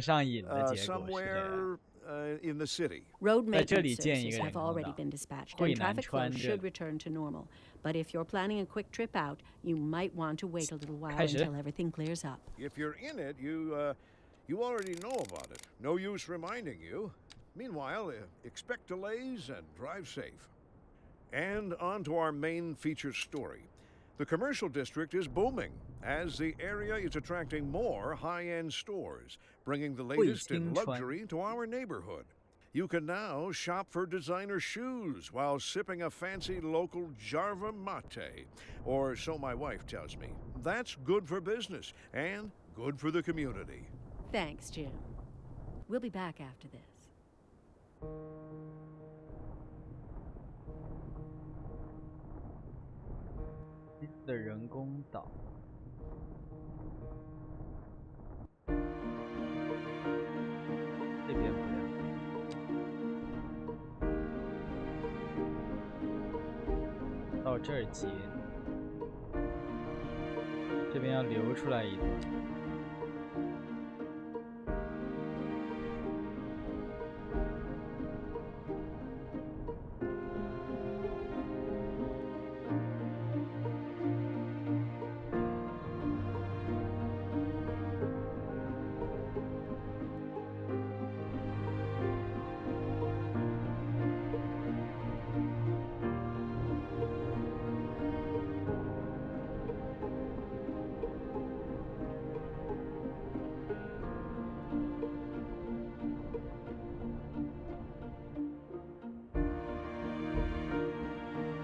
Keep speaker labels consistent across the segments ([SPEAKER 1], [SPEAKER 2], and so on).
[SPEAKER 1] 上瘾的结果是这样。
[SPEAKER 2] in the city.
[SPEAKER 3] Road
[SPEAKER 1] 在这
[SPEAKER 3] maintenance
[SPEAKER 1] 里建一个
[SPEAKER 3] services
[SPEAKER 1] 人
[SPEAKER 3] have
[SPEAKER 1] 工
[SPEAKER 3] already
[SPEAKER 1] 岛，
[SPEAKER 3] been dispatched,
[SPEAKER 1] 会
[SPEAKER 3] and
[SPEAKER 1] 南
[SPEAKER 3] traffic
[SPEAKER 1] 川
[SPEAKER 3] flow
[SPEAKER 1] 这
[SPEAKER 3] should return to normal. But if you're planning a quick trip out, you might want to wait a little while
[SPEAKER 1] 开始。
[SPEAKER 3] until everything clears up.
[SPEAKER 2] If you're in it, you already know about it. No use reminding you. Meanwhile, expect delays and drive safe. And on to our main feature story. The commercial district is booming as the area is attracting more high-end stores, bringing the latest in luxury to our neighborhood. You can now shop for designer shoes while sipping a fancy local Jarva mate, or so my wife tells me. That's good for business and good for the community.
[SPEAKER 3] Thanks, Jim. We'll be back after this.
[SPEAKER 1] 新的人工岛。这边不亮。到这儿接，这边要留出来一段。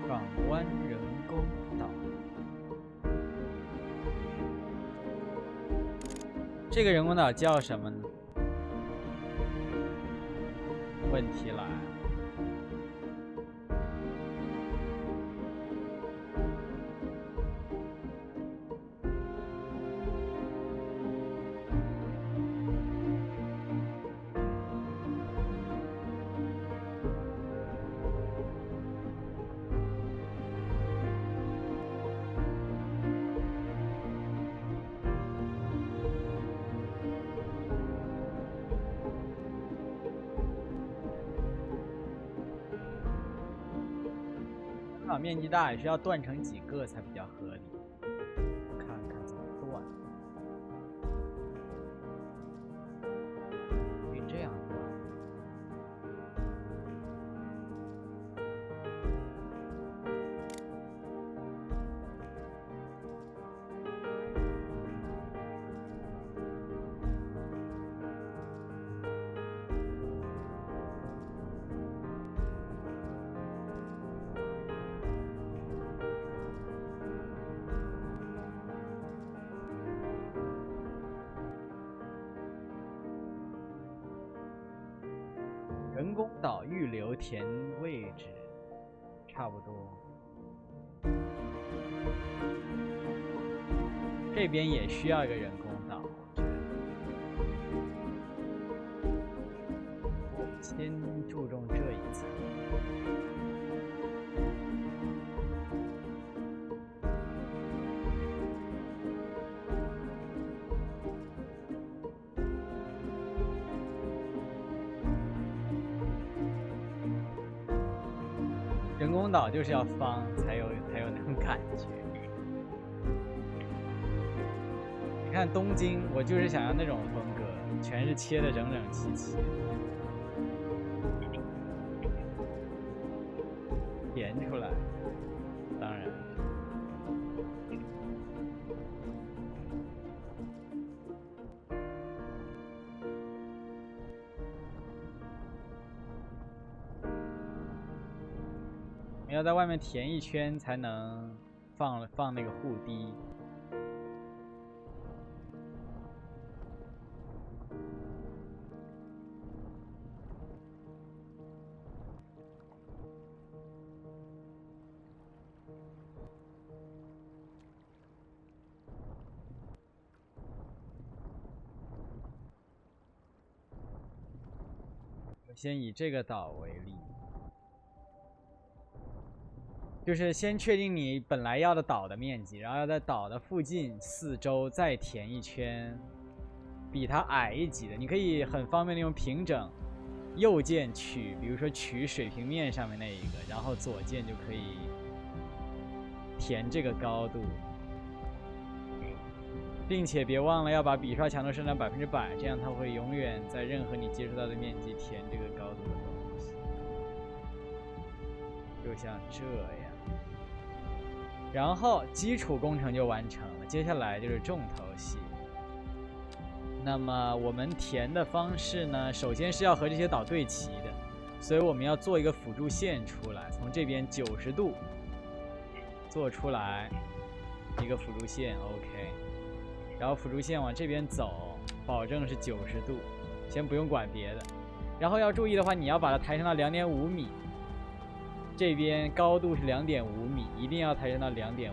[SPEAKER 1] 港湾人工岛，这个人工岛叫什么呢？问题来了。面积大也是要断成几个才比较合理。看看怎么断。可以这样断。人工岛预留填位置，差不多。这边也需要一个人工岛，我们先注重这一层。人工岛就是要方才有那种感觉。你看东京，我就是想要那种风格，全是切的整整齐齐，填出来。当然，要在外面填一圈才能放那个护堤。我先以这个岛为例。就是先确定你本来要的岛的面积，然后要在岛的附近4周再填一圈比它矮一级的，你可以很方便的用平整右键取，比如说取水平面上面那一个，然后左键就可以填这个高度，并且别忘了要把笔刷强度升到100%，这样它会永远在任何你接触到的面积填这个高度的东西，就像这样。然后基础工程就完成了，接下来就是重头戏。那么我们填的方式呢，首先是要和这些岛对齐的，所以我们要做一个辅助线出来，从这边90度做出来一个辅助线 ，OK。然后辅助线往这边走，保证是90度，先不用管别的。然后要注意的话，你要把它抬升到2.5米，这边高度是2.5米，一定要抬升到2.5米。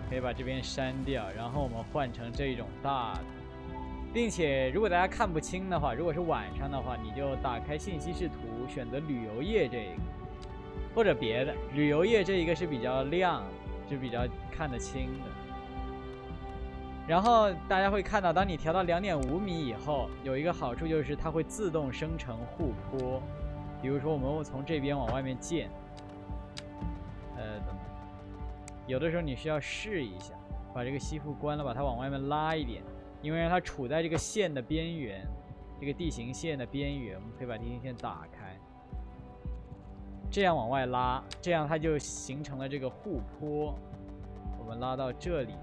[SPEAKER 1] 可以把这边删掉，然后我们换成这种大的，并且如果大家看不清的话，如果是晚上的话，你就打开信息视图，选择旅游业这个。或者别的，旅游业这一个是比较亮，就比较看得清的。然后大家会看到，当你调到2.5米以后，有一个好处就是它会自动生成护坡。比如说我们从这边往外面建，有的时候你需要试一下，把这个吸附关了，把它往外面拉一点，因为让它处在这个线的边缘，这个地形线的边缘，我们可以把地形线打开。这样往外拉，这样它就形成了这个护坡。我们拉到这里，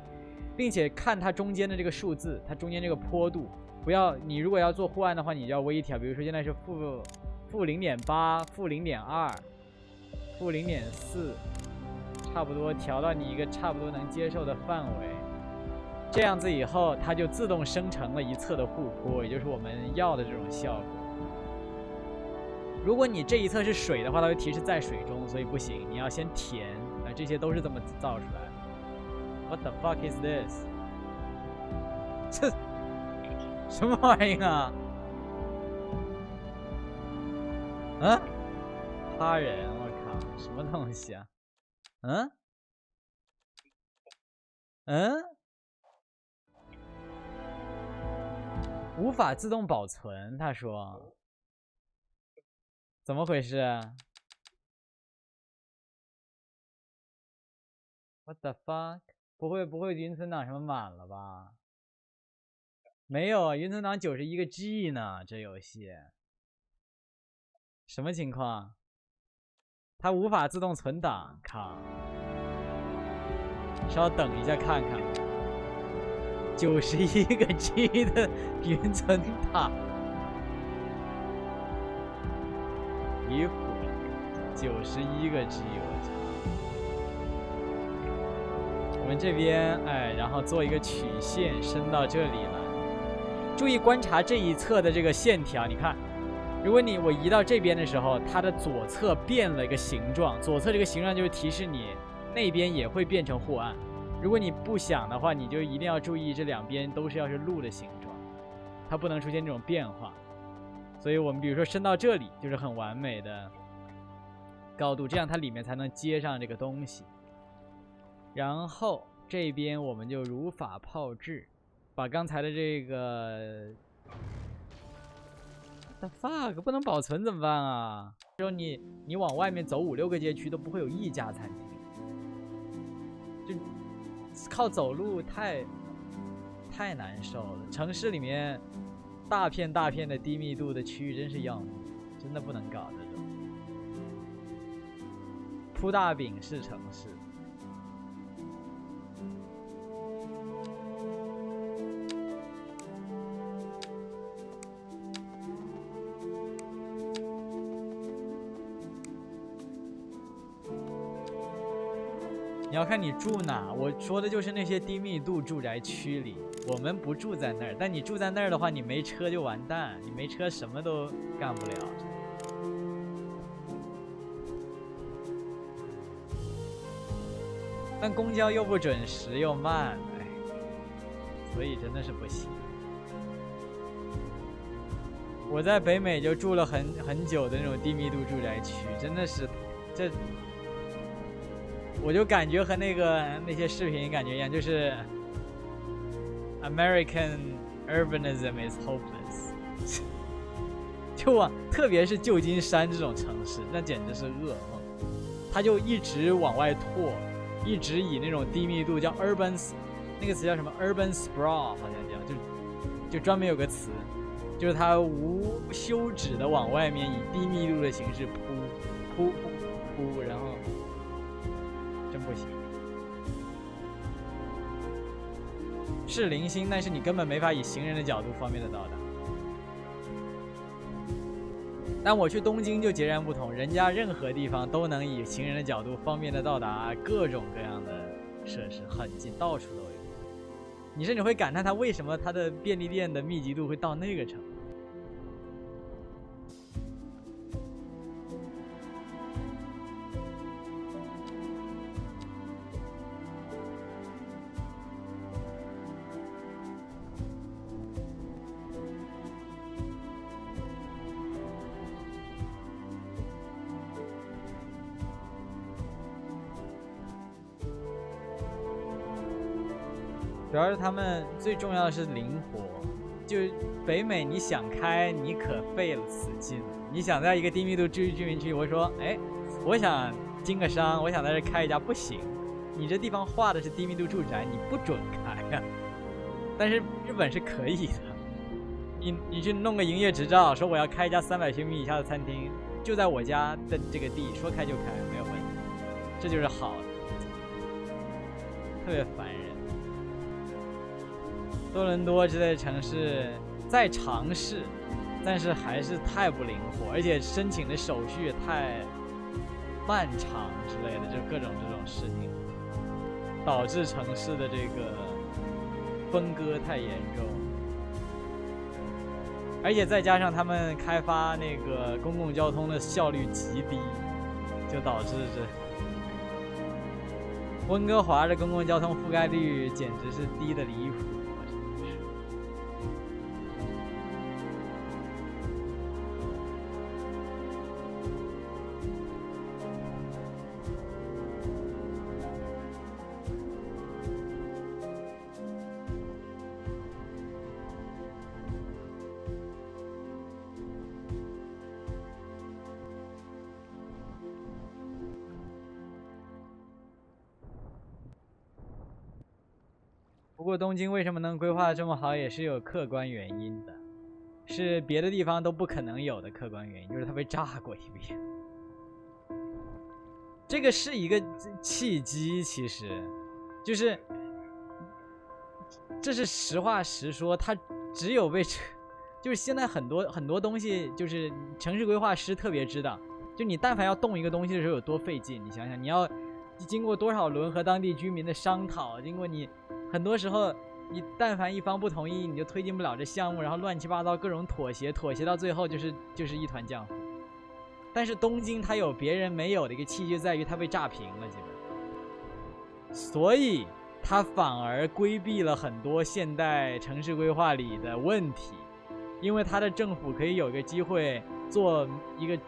[SPEAKER 1] 并且看它中间的这个数字，它中间这个坡度，不要你如果要做护岸的话，你就要微调。比如说现在是负0.8、负0.2、负0.4，差不多调到你一个差不多能接受的范围。这样子以后，它就自动生成了一侧的护坡，也就是我们要的这种效果。如果你这一侧是水的话，它会提示在水中，所以不行，你要先填。这些都是这么造出来的。What the fuck is this？ 这什么玩意啊？啊？他人，我靠，什么东西啊？无法自动保存，他说。怎么回事 ？What the fuck？ 不会云存档什么满了吧？没有，云存档91个 G 呢，这游戏什么情况？它无法自动存档，靠！稍等一下看看，91个 G 的云存档。离谱，91个 G， 我操！我们这边然后做一个曲线伸到这里来，注意观察这一侧的这个线条。你看，如果我移到这边的时候，它的左侧变了一个形状，左侧这个形状就是提示你那边也会变成护岸。如果你不想的话，你就一定要注意这两边都是要是路的形状，它不能出现这种变化。所以我们比如说伸到这里就是很完美的高度，这样它里面才能接上这个东西。然后这边我们就如法炮制，把刚才的这个 What the fuck 不能保存怎么办啊？之后你往外面走5、6个街区都不会有一家餐厅，就靠走路太难受了。城市里面大片的低密度的区域真是要命，真的不能搞这种。铺大饼是城市。你要看你住哪，我说的就是那些低密度住宅区里，我们不住在那儿。但你住在那儿的话，你没车就完蛋，你没车什么都干不了。但公交又不准时又慢，所以真的是不行。我在北美就住了很久的那种低密度住宅区，真的是这。我就感觉和那些视频感觉一样，就是 American urbanism is hopeless 就特别是旧金山这种城市，那简直是噩梦。它就一直往外拓，一直以那种低密度叫 urban， 那个词叫什么 urban sprawl 好像叫，就专门有个词，就是它无休止的往外面以低密度的形式铺，然后真不行。是零星，但是你根本没法以行人的角度方便的到达。但我去东京就截然不同，人家任何地方都能以行人的角度方便的到达各种各样的设施，很近，到处都有。你甚至会感叹它为什么它的便利店的密集度会到那个程度。主要是他们最重要的是灵活，就北美你想开你可费了死劲了。你想在一个低密度居民区，我说哎，我想经个商，我想在这开一家，不行，你这地方划的是低密度住宅，你不准开呀。但是日本是可以的，你去弄个营业执照，说我要开一家300平米以下的餐厅，就在我家的这个地，说开就开，没有问题，这就是好的，特别烦人。多伦多之类的城市在尝试，但是还是太不灵活，而且申请的手续也太漫长之类的，就各种这种事情，导致城市的这个分割太严重，而且再加上他们开发那个公共交通的效率极低，就导致这温哥华的公共交通覆盖率简直是低的离谱。不过东京为什么能规划得这么好，也是有客观原因的，是别的地方都不可能有的客观原因，就是它被炸过一遍。这个是一个契机，其实就是这是实话实说，它只有被就是现在很多东西，就是城市规划师特别知道，就你但凡要动一个东西的时候有多费劲，你想想，你要经过多少轮和当地居民的商讨，经过你很多时候你但凡一方不同意，你就推进不了这项目，然后乱七八糟各种妥协到最后就是一团浆糊。但是东京它有别人没有的一个契机，在于它被炸平了，基本，所以它反而规避了很多现代城市规划里的问题，因为它的政府可以有一个机会做一个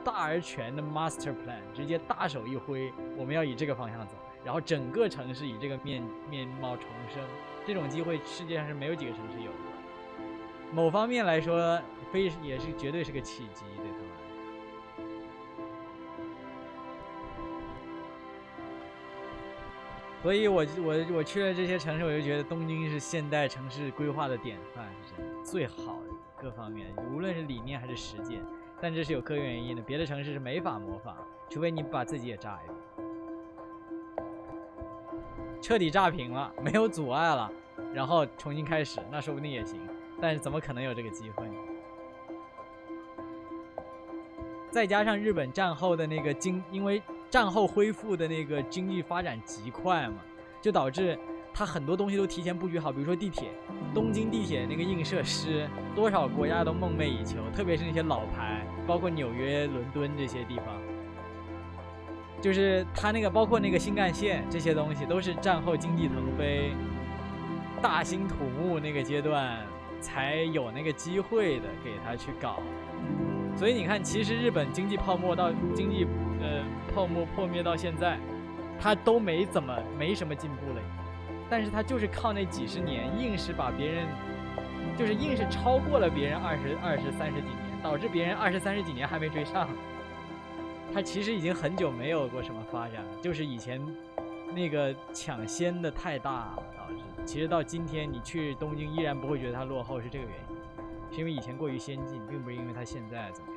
[SPEAKER 1] 大而全的 master plan， 直接大手一挥，我们要以这个方向走，然后整个城市以这个面貌重生。这种机会世界上是没有几个城市有的。某方面来说，也是绝对是个契机，对他们来说。所以我去了这些城市，我就觉得东京是现代城市规划的典范，是最好的各方面，无论是理念还是实践。但这是有客观原因的，别的城市是没法模仿，除非你把自己也炸一遍，彻底炸平了，没有阻碍了，然后重新开始，那说不定也行。但是怎么可能有这个机会？再加上日本战后的那个因为战后恢复的那个经济发展极快嘛，就导致它很多东西都提前布局好，比如说地铁，东京地铁那个硬设施，多少国家都梦寐以求，特别是那些老牌，包括纽约、伦敦这些地方，就是它那个包括那个新干线这些东西，都是战后经济腾飞、大兴土木那个阶段才有那个机会的，给他去搞。所以你看，其实日本经济泡沫破灭到现在，他都没什么进步了，但是他就是靠那几十年，硬是把别人，就是硬是超过了别人20、30几年，导致别人20、30几年还没追上。他其实已经很久没有过什么发展了，就是以前那个抢先的太大了，导致其实到今天你去东京依然不会觉得它落后，是这个原因，是因为以前过于先进，并不是因为它现在怎么样。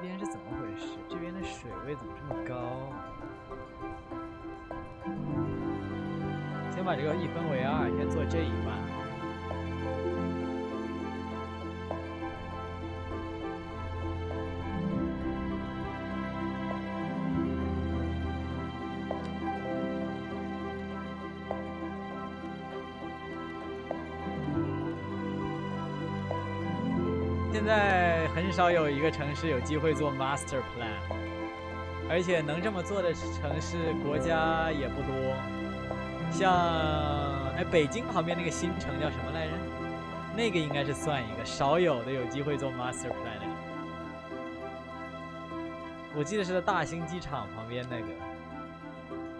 [SPEAKER 1] 这边是怎么回事？这边的水位怎么这么高？先把这个1分为2，先做这一半。现在很少有一个城市有机会做 master plan， 而且能这么做的城市国家也不多。像北京旁边那个新城叫什么来着？那个应该是算一个少有的有机会做 master plan 的城。我记得是在大兴机场旁边那个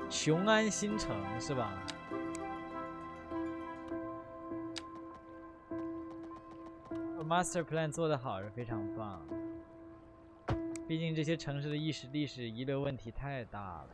[SPEAKER 1] 雄安新城是吧？Master Plan 做得好是非常棒，毕竟这些城市的历史遗留问题太大了。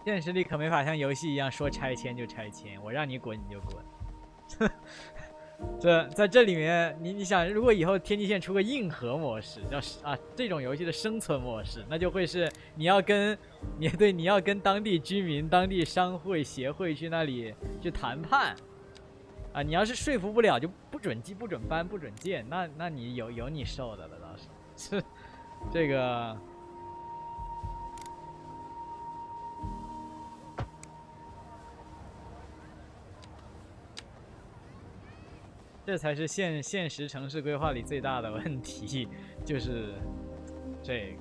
[SPEAKER 1] 现实里可没法像游戏一样说拆迁就拆迁，我让你滚你就滚。在这里面，你想，如果以后天际线出个硬核模式，这种游戏的生存模式，那就会是你要跟当地居民、当地商会协会去那里去谈判，你要是说服不了，就不准寄、不准搬、不准建，那你有你受的了，倒是这个。这才是现实城市规划里最大的问题，就是这个。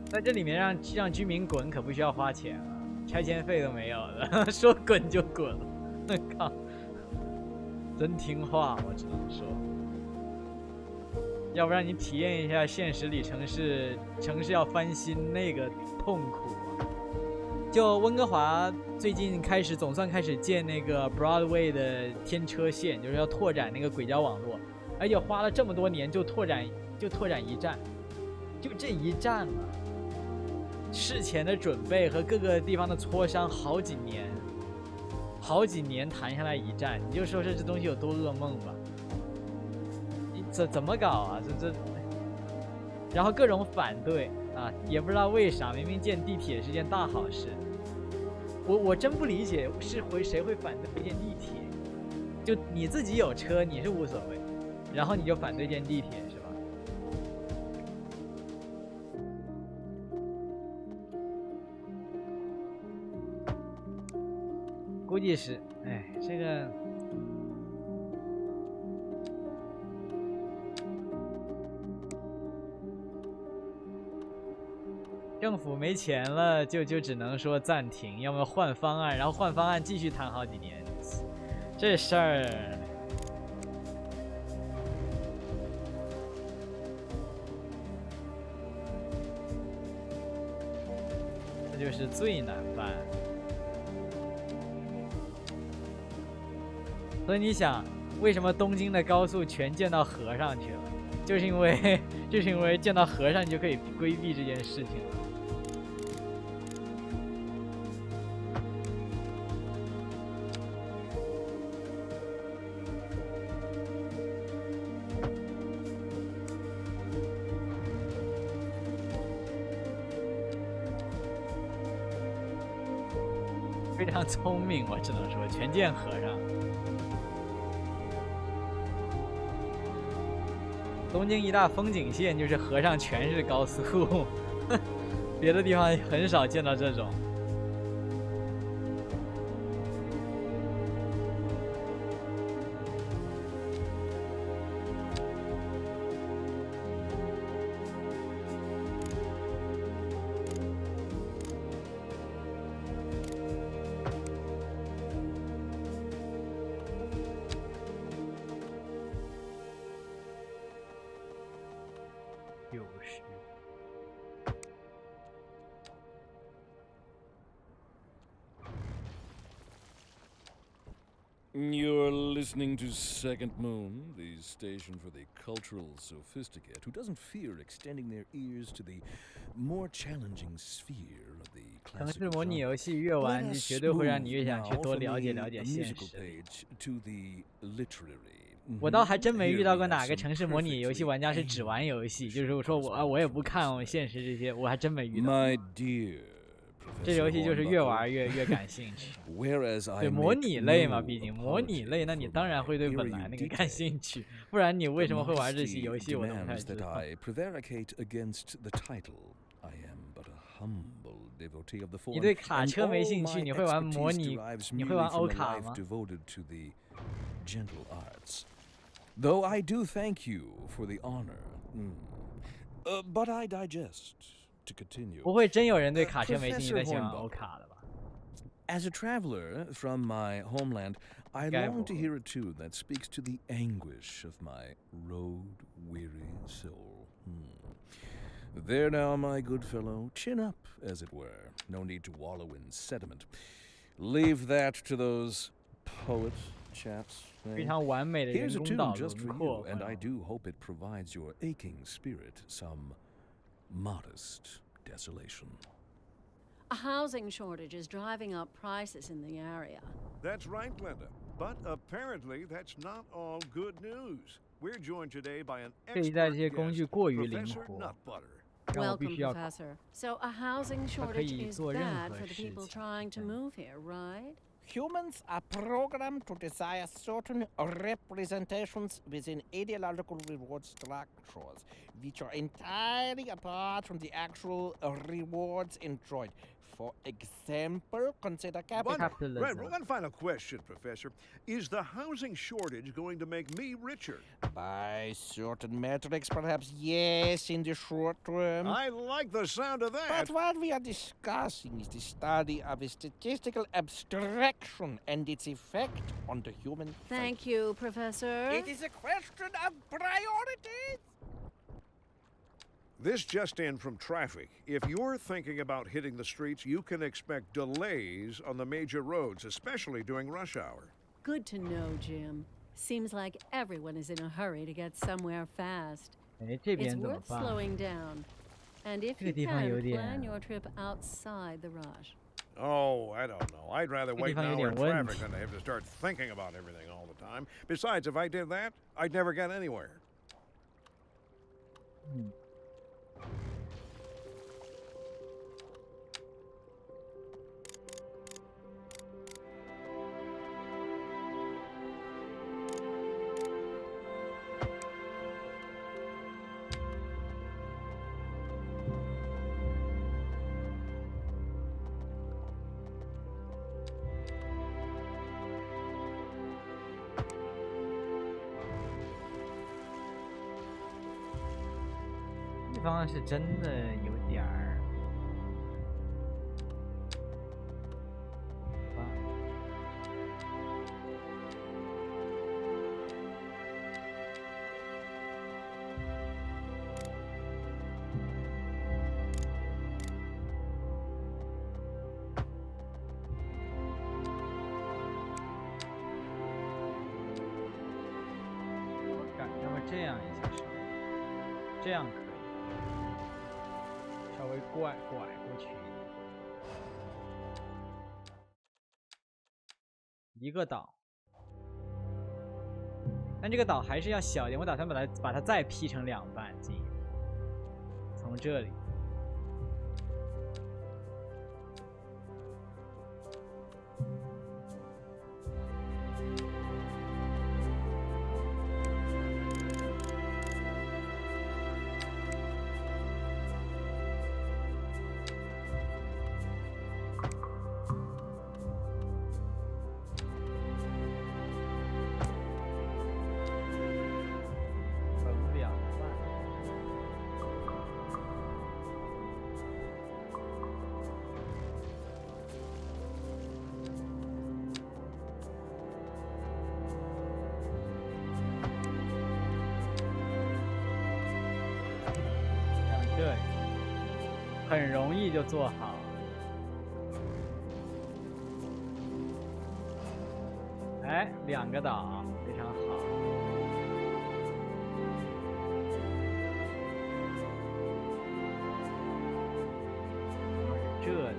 [SPEAKER 1] 在这里面让居民滚可不需要花钱啊，拆迁费都没有的，说滚就滚了，靠！真听话，我只能说，要不然你体验一下现实里城市要翻新那个痛苦啊！就温哥华最近总算开始建那个 Broadway 的天车线，就是要拓展那个轨交网络，而且花了这么多年就拓展一站，就这一站啊！事前的准备和各个地方的磋商好几年谈下来一站，你就说这东西有多噩梦吧？你怎么搞啊？然后各种反对啊，也不知道为啥，明明建地铁是件大好事。我真不理解，谁会反对建地铁？就你自己有车，你是无所谓，然后你就反对建地铁是吧？估计是，这个政府没钱了，就只能说暂停，要么换方案，然后换方案继续谈好几年，这事儿。这就是最难办。所以你想，为什么东京的高速全建到河上去了？就是因为建到河上，你就可以规避这件事情了。非常聪明，我只能说全见和尚。东京一大风景线就是河上全是高速，别的地方很少见到这种。
[SPEAKER 4] You're listening to Second Moon, the station for the cultural sophisticate who doesn't fear extending their ears to the more challenging sphere of the
[SPEAKER 1] 城市
[SPEAKER 4] classical
[SPEAKER 1] 模拟
[SPEAKER 4] genre.
[SPEAKER 1] 游戏越玩，
[SPEAKER 4] Let
[SPEAKER 1] 就
[SPEAKER 4] us
[SPEAKER 1] 绝对会让
[SPEAKER 4] move
[SPEAKER 1] 你越想去
[SPEAKER 4] now
[SPEAKER 1] 多
[SPEAKER 4] from
[SPEAKER 1] 了解
[SPEAKER 4] the
[SPEAKER 1] 了解现
[SPEAKER 4] musical
[SPEAKER 1] 实。
[SPEAKER 4] page to the literary.
[SPEAKER 1] 我倒还真没
[SPEAKER 4] Here
[SPEAKER 1] 遇到
[SPEAKER 4] we
[SPEAKER 1] 过
[SPEAKER 4] have
[SPEAKER 1] 哪个
[SPEAKER 4] some
[SPEAKER 1] 城市模拟游戏
[SPEAKER 4] perfectly
[SPEAKER 1] 玩家是只玩游戏，
[SPEAKER 4] angry
[SPEAKER 1] 就是说我也不看
[SPEAKER 4] correspondence
[SPEAKER 1] 现实这些，我还真没遇到。
[SPEAKER 4] My dear
[SPEAKER 1] 这
[SPEAKER 4] Professor
[SPEAKER 1] 游戏就是越
[SPEAKER 4] Hornbuckle,
[SPEAKER 1] 玩越感兴趣。
[SPEAKER 4] whereas I
[SPEAKER 1] 对，模
[SPEAKER 4] make
[SPEAKER 1] 拟类嘛，
[SPEAKER 4] no
[SPEAKER 1] 毕竟模拟类，
[SPEAKER 4] apology
[SPEAKER 1] 那你
[SPEAKER 4] for
[SPEAKER 1] 当然
[SPEAKER 4] my
[SPEAKER 1] 会对本来那个感
[SPEAKER 4] erudite
[SPEAKER 1] 兴趣，不然你为什么会玩这些
[SPEAKER 4] Modesty
[SPEAKER 1] 游戏，我都不太
[SPEAKER 4] demands
[SPEAKER 1] 知
[SPEAKER 4] that
[SPEAKER 1] 道。
[SPEAKER 4] I prevaricate against the title. I am but a humble devotee of the
[SPEAKER 1] 你
[SPEAKER 4] form,
[SPEAKER 1] 对卡
[SPEAKER 4] and
[SPEAKER 1] 车没
[SPEAKER 4] all
[SPEAKER 1] 兴趣，
[SPEAKER 4] my
[SPEAKER 1] 你会玩模
[SPEAKER 4] expertise
[SPEAKER 1] 拟，
[SPEAKER 4] derives
[SPEAKER 1] 你会
[SPEAKER 4] merely
[SPEAKER 1] 玩欧
[SPEAKER 4] from a
[SPEAKER 1] 卡
[SPEAKER 4] life
[SPEAKER 1] 吗？
[SPEAKER 4] devoted to the gentle arts. Though I do thank you for the honor, but I digest. To continue.
[SPEAKER 1] 不会真有人对卡车没兴趣，
[SPEAKER 4] Professor
[SPEAKER 1] 但喜欢
[SPEAKER 4] Hornbuckle
[SPEAKER 1] 欧卡的吧？
[SPEAKER 4] As a traveler from my homeland, I
[SPEAKER 1] 该
[SPEAKER 4] long
[SPEAKER 1] 不
[SPEAKER 4] to
[SPEAKER 1] 会。
[SPEAKER 4] hear a tune that speaks to the anguish of my road-weary soul. There now, my good fellow, chin up, as it were. No need to wallow in sediment. Leave that to those poet chaps.
[SPEAKER 1] 非
[SPEAKER 4] eh?
[SPEAKER 1] 常完美的人
[SPEAKER 4] Here's a
[SPEAKER 1] 工
[SPEAKER 4] tune
[SPEAKER 1] 岛
[SPEAKER 4] just
[SPEAKER 1] 轮
[SPEAKER 4] for
[SPEAKER 1] 廓
[SPEAKER 4] you, and I
[SPEAKER 1] 朋友
[SPEAKER 4] do hope it provides your aching spirit some modest desolation.
[SPEAKER 3] A housing shortage is driving up prices in the area.
[SPEAKER 2] That's right, Glenda. But apparently, that's not all good news. We're joined today by an
[SPEAKER 1] 这一代
[SPEAKER 2] expert
[SPEAKER 1] 这些工具
[SPEAKER 2] guest,
[SPEAKER 1] 过于灵
[SPEAKER 2] Professor
[SPEAKER 1] 活，
[SPEAKER 2] Nutbutter.
[SPEAKER 1] 让我必
[SPEAKER 3] Welcome,
[SPEAKER 1] 须要考。
[SPEAKER 3] Professor. So a housing
[SPEAKER 1] 它可
[SPEAKER 3] shortage
[SPEAKER 1] 以
[SPEAKER 3] is
[SPEAKER 1] 做任
[SPEAKER 3] bad
[SPEAKER 1] 何
[SPEAKER 3] for the
[SPEAKER 1] 事
[SPEAKER 3] people
[SPEAKER 1] 情。
[SPEAKER 3] trying to
[SPEAKER 1] 对
[SPEAKER 3] move here, right?
[SPEAKER 5] Humans are programmed to desire certain representations within ideological reward structures, which are entirely apart from the actual rewards enjoyed. For example, consider capitalism.
[SPEAKER 2] One final question, Professor. Is the housing shortage going to make me richer?
[SPEAKER 5] By certain metrics, perhaps yes, in the short term.
[SPEAKER 2] I like the sound of that.
[SPEAKER 5] But what we are discussing is the study of a statistical abstraction and its effect on the human
[SPEAKER 3] Thank you, Professor.
[SPEAKER 5] It is a question of priorities.
[SPEAKER 2] This just in from traffic. If you're thinking about hitting the streets, you can expect delays on the major roads, especially during rush hour.
[SPEAKER 3] Good to know, Jim. Seems like everyone is in a hurry to get somewhere fast.
[SPEAKER 1] 哎，这
[SPEAKER 3] It's
[SPEAKER 1] 边怎么
[SPEAKER 3] worth
[SPEAKER 1] 办？
[SPEAKER 3] slowing down. And if
[SPEAKER 1] 这
[SPEAKER 3] you
[SPEAKER 1] 个地方有
[SPEAKER 3] can,
[SPEAKER 1] 点
[SPEAKER 3] plan your trip outside the rush.
[SPEAKER 2] Oh, I don't know. I'd rather
[SPEAKER 1] Cái
[SPEAKER 2] wait
[SPEAKER 1] 地
[SPEAKER 2] an
[SPEAKER 1] 方有
[SPEAKER 2] hour
[SPEAKER 1] 点
[SPEAKER 2] in
[SPEAKER 1] 问
[SPEAKER 2] traffic
[SPEAKER 1] 题。
[SPEAKER 2] than to have to start thinking about everything all the time. Besides, if I did that, I'd never get anywhere.
[SPEAKER 1] 嗯。地方是真的有点儿。要么这样一下稍微，这样可以。稍微拐过去一个岛，但这个岛还是要小一点，我打算把它再劈成2半进，从这里。很容易就做好。哎，2个岛，非常好。这里。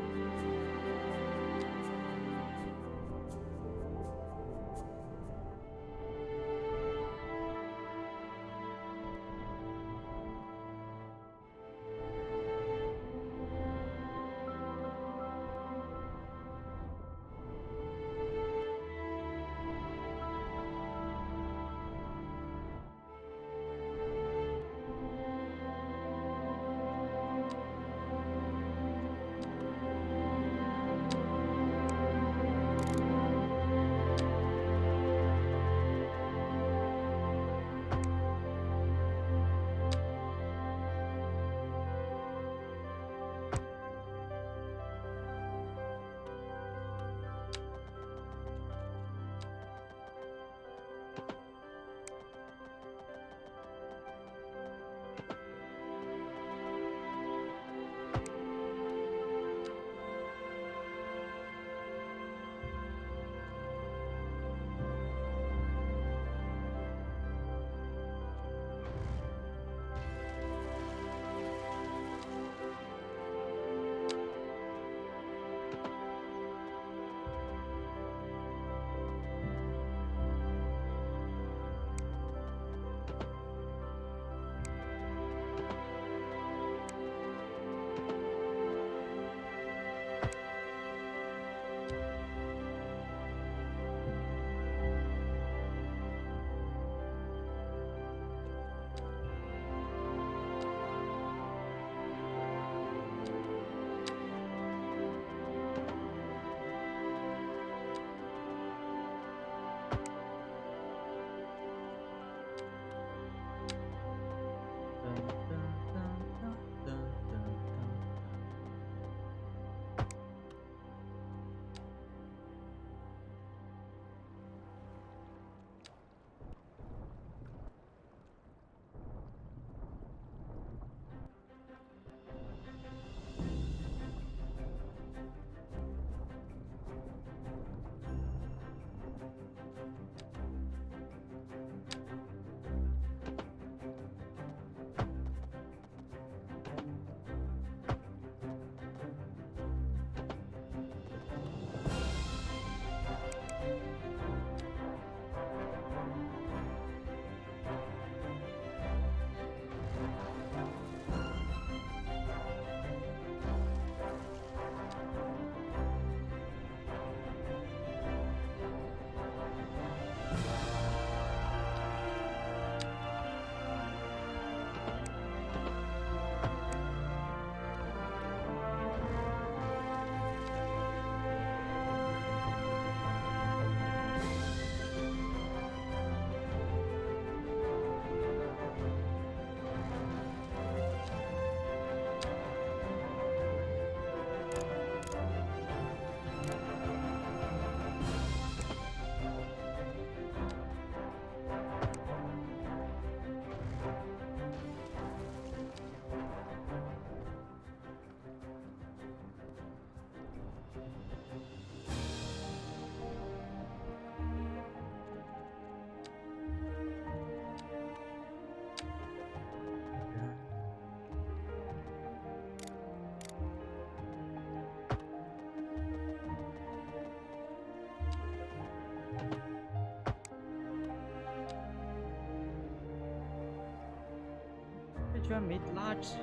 [SPEAKER 1] 居然没拉直，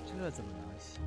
[SPEAKER 1] 这怎么能行？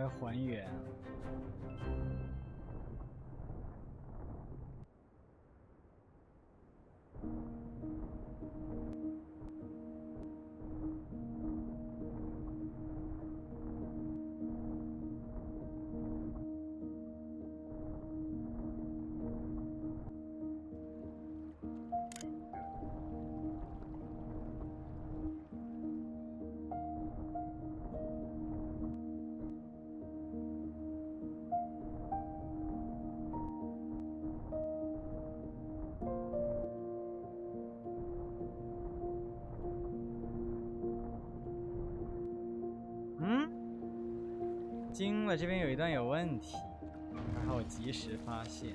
[SPEAKER 1] 还要还原。惊了，这边有一段有问题，还好我及时发现。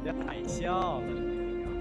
[SPEAKER 1] 这海啸了，这个地方。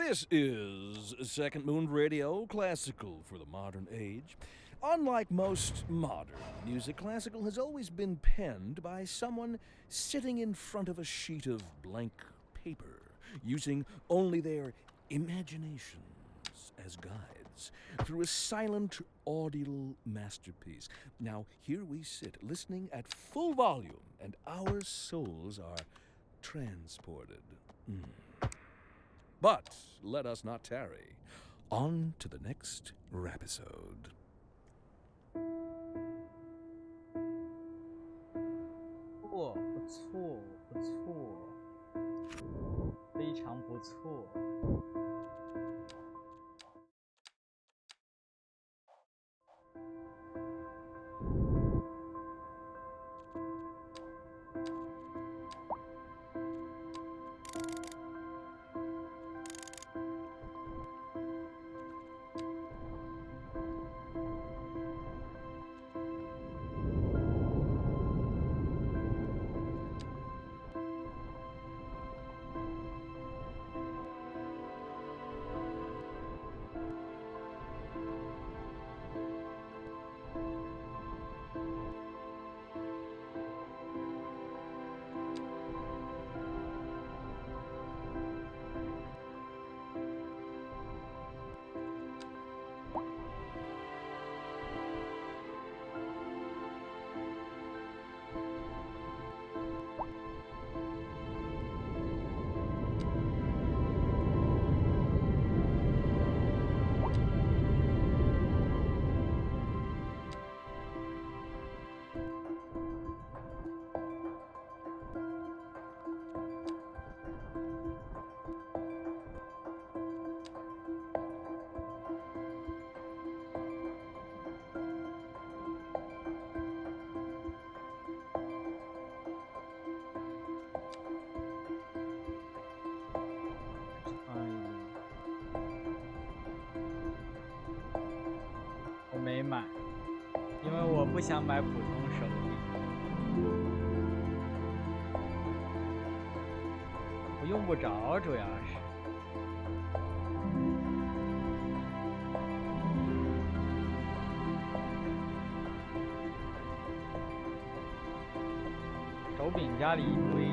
[SPEAKER 4] This is Second Moon Radio, classical for the modern age. Unlike most modern music, classical has always been penned by someone sitting in front of a sheet of blank paper, using only their imaginations as guides through a silent, audible masterpiece. Now, here we sit, listening at full volume, and our souls are transported. But let us not tarry. On to the next rapisode.
[SPEAKER 1] 不错，不错，非常不错。因为我不想买普通手柄，我用不着，主要是。手柄家里一堆，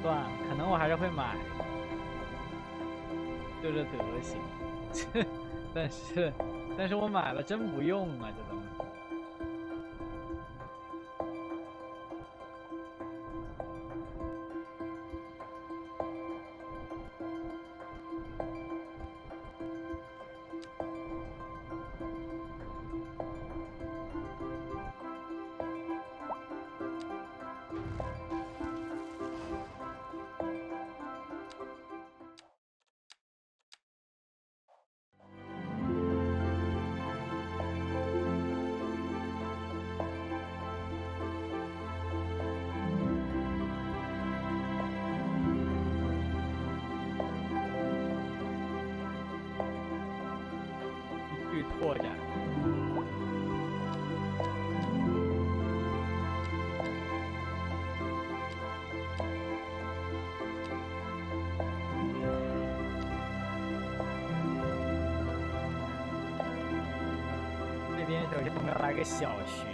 [SPEAKER 1] 算了，可能我还是会买，就这德行。但是我买了真不用啊，这东西。拓展。这边首先我们要来个小学。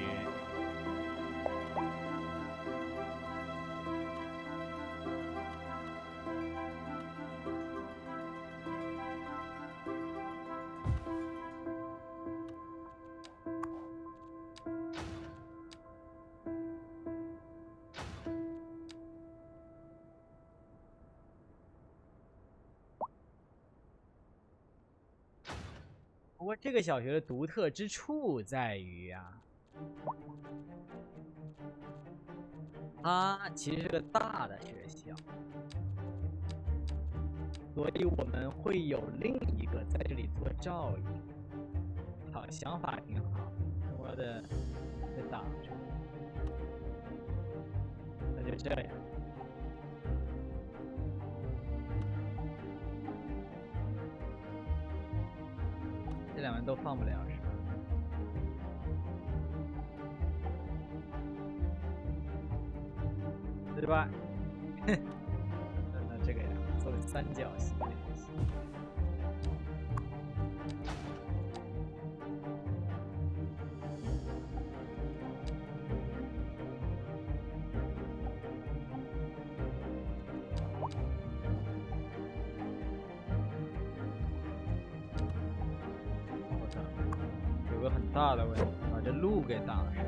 [SPEAKER 1] 不过这个小学的独特之处在于啊，它其实是个大的学校，所以我们会有另一个在这里做照应。好，想法挺好，我的被挡住，那就这样。这两人都放不了是吧？对吧？那这个呀，做个三角形也行。有个很大的问题，把这路给挡上。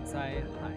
[SPEAKER 1] 灾害。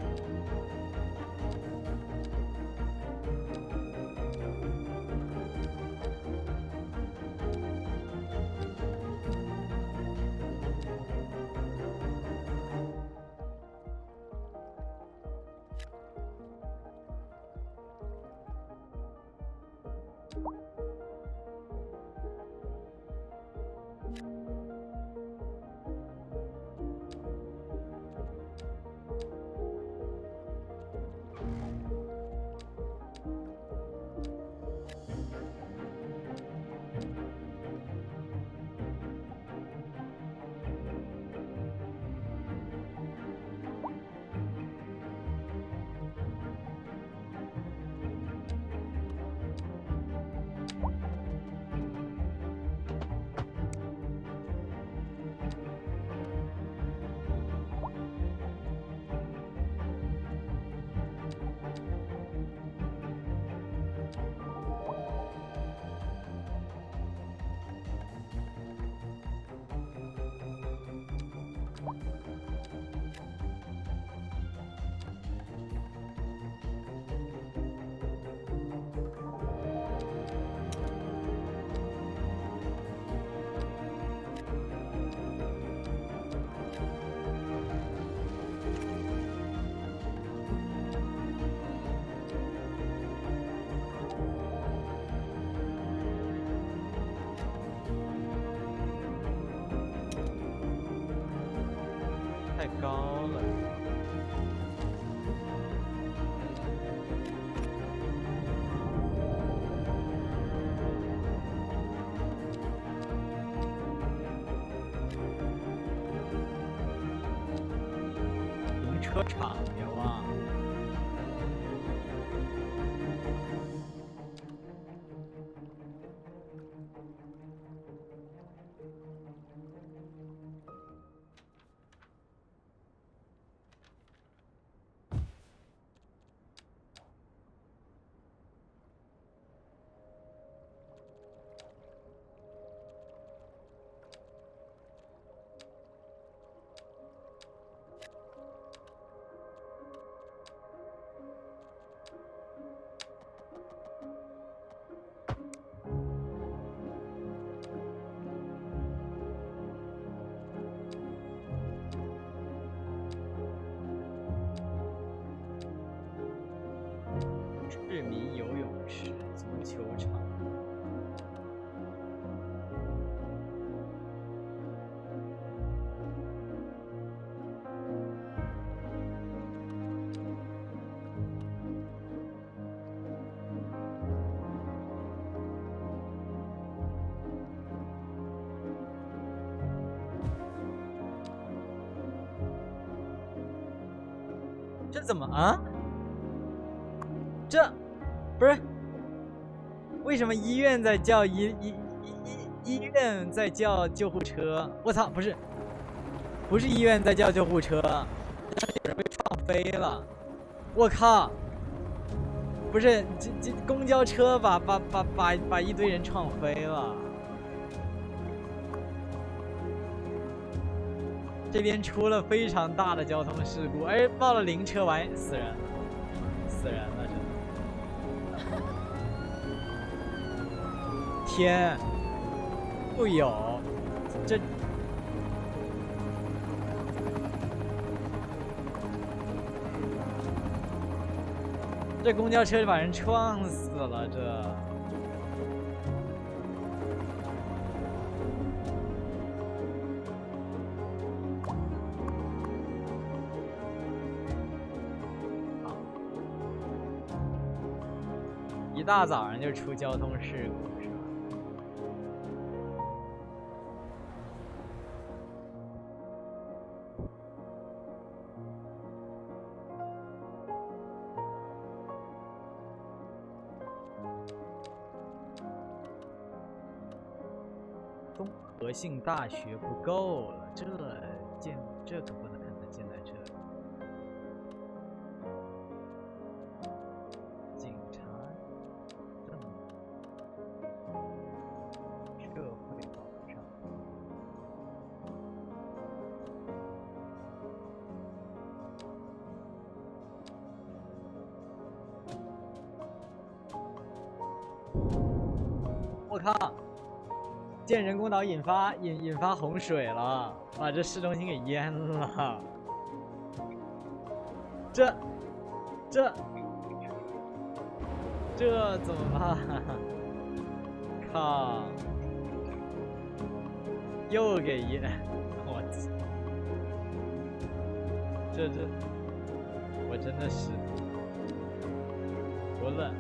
[SPEAKER 1] 车厂，别忘了。市民游泳池、足球场。这怎么啊？这不是为什么医院在叫医院在叫救护车？我操，不是医院在叫救护车，有人被撞飞了！我靠！不是这公交车把一堆人撞飞了。这边出了非常大的交通事故，哎，报了灵车完，死人了，真的。天，不有，这公交车把人撞死了，这。一大早上就出交通事故是吧？综合性大学不够了，这可不能建在这里。警察。社会保障。我靠！建人工岛引发洪水了，把这市中心给淹了。这怎么办？靠！又给淹，我操！我真的是不冷。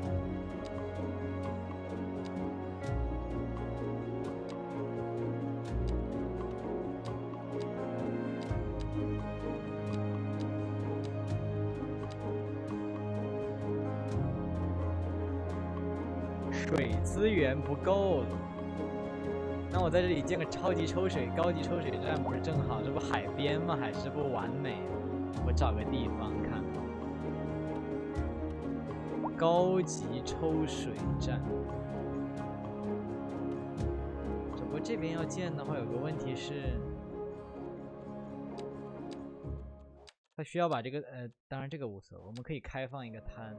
[SPEAKER 1] 水资源不够了，那我在这里建个超级抽水、高级抽水站不是正好？这不海边吗？还是不完美？我找个地方看，高级抽水站。只不过这边要建的话，有个问题是，它需要把这个当然这个无所谓，我们可以开放一个滩。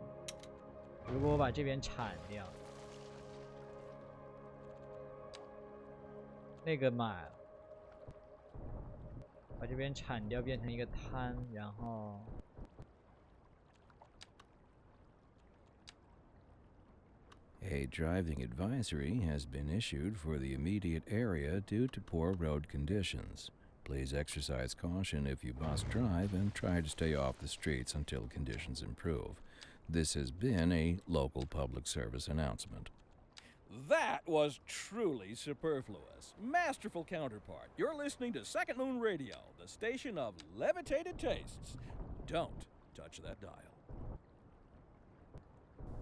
[SPEAKER 1] 如果我把这边铲掉。那个买了，把这边铲掉，变成一个滩，然后
[SPEAKER 4] A driving advisory has been issued for the immediate area due to poor road conditions. Please exercise caution if you must drive and try to stay off the streets until conditions improve. This has been a local public service announcement.
[SPEAKER 6] That was truly superfluous. Masterful counterpart. You're listening to Second Moon Radio, the station of levitated tastes. Don't touch that dial.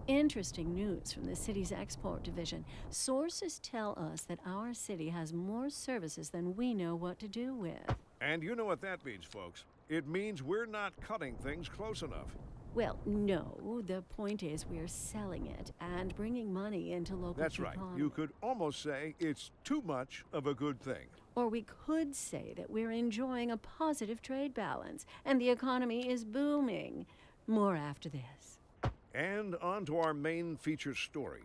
[SPEAKER 3] Interesting news from the city's export division. Sources tell us that our city has more services than we know what to do with.
[SPEAKER 2] And you know what that means, folks. It means we're not cutting things close enough.
[SPEAKER 3] Well, no. The point is we're selling it and bringing money into local
[SPEAKER 2] That's right.
[SPEAKER 3] economy.
[SPEAKER 2] You could almost say it's too much of a good thing.
[SPEAKER 3] Or we could say that we're enjoying a positive trade balance and the economy is booming. More after this.
[SPEAKER 2] And on to our main feature story.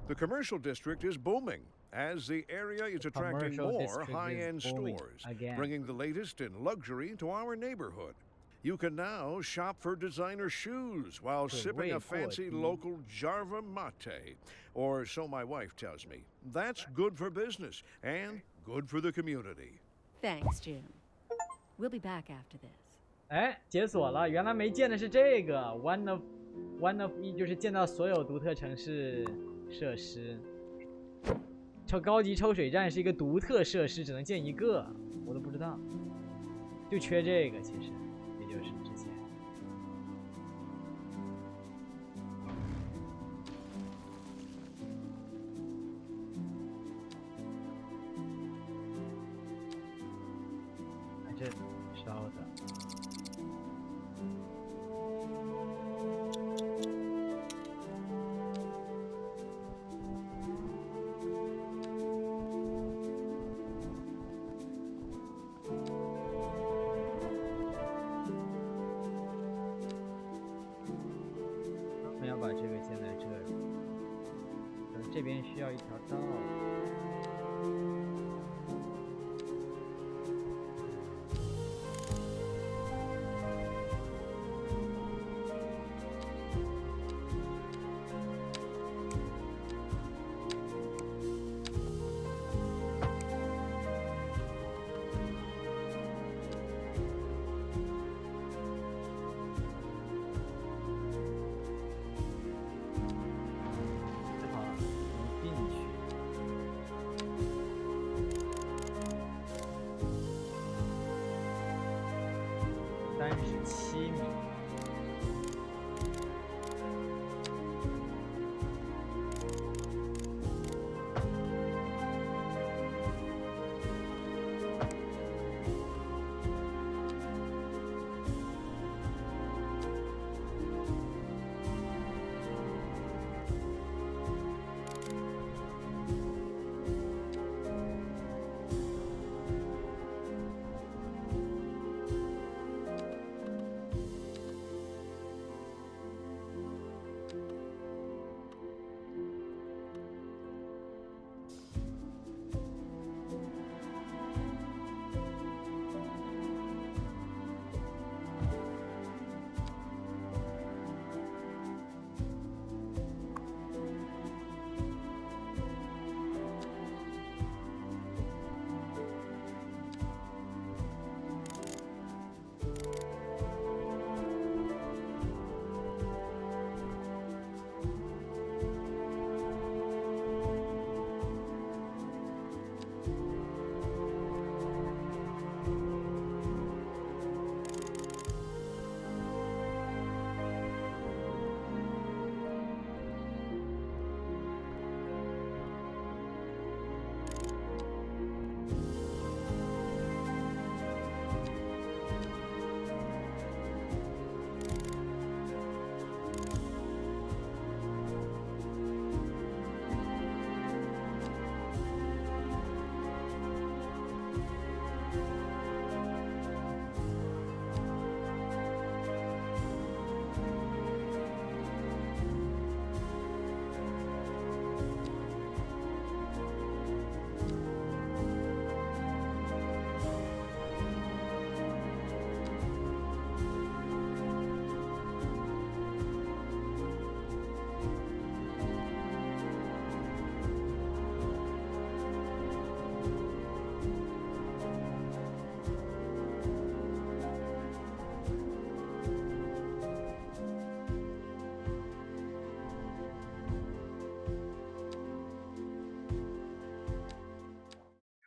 [SPEAKER 2] The commercial district is booming as the area is attracting
[SPEAKER 1] commercial
[SPEAKER 2] more
[SPEAKER 1] district is
[SPEAKER 2] high-end
[SPEAKER 1] booming
[SPEAKER 2] stores,
[SPEAKER 1] again.
[SPEAKER 2] bringing the latest in luxury to our neighborhood. You can now shop for designer shoes while sipping a fancy local Jarva mate, or so my wife tells me. That's good for business and good for the community.
[SPEAKER 3] Thanks, Jim. We'll be back after this.
[SPEAKER 1] 哎，解锁了，原来没见的是这个 one of 就是见到所有独特城市设施。高级抽水站是一个独特设施，只能建一个，我都不知道，就缺这个，其实也就是之前。这稍等。把这个建在这里，这边需要一条道。37米。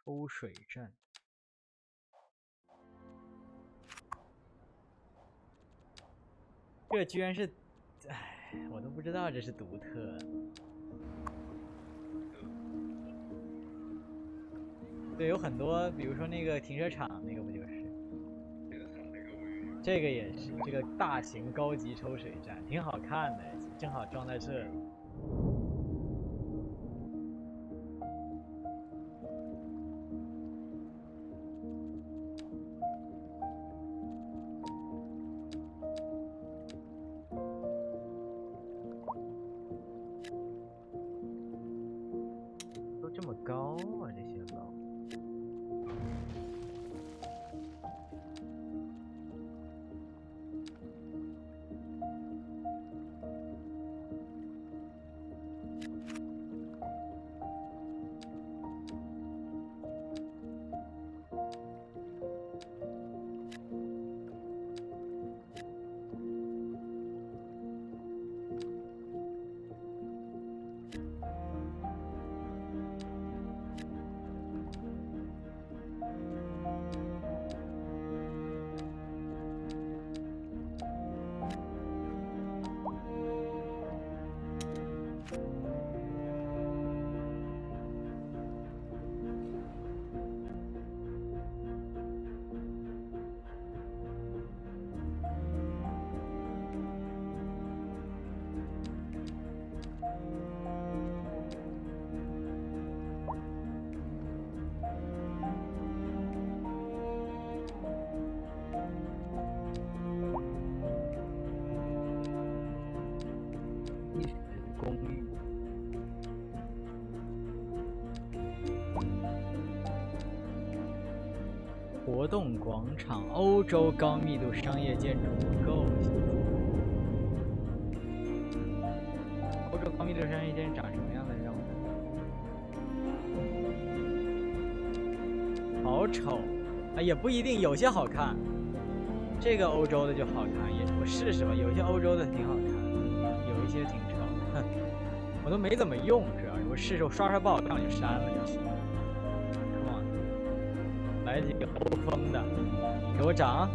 [SPEAKER 1] 抽水站。这居然是，哎，我都不知道这是独特。对，有很多，比如说那个停车场，那个不就是？这个也是，这个大型高级抽水站挺好看的，正好装在这里。都这么高啊，这些楼。公寓。活动广场，欧洲高密度商业建筑构型。欧洲高密度商业建筑长什么样的？让我看。好丑啊，也不一定，有些好看。这个欧洲的就好看，也我试试吧。有些欧洲的挺好看，有一些挺丑，我都没怎么用，主要是我试试，我刷刷不好看我就删了就行。Come on， 来几个欧风的，给我涨。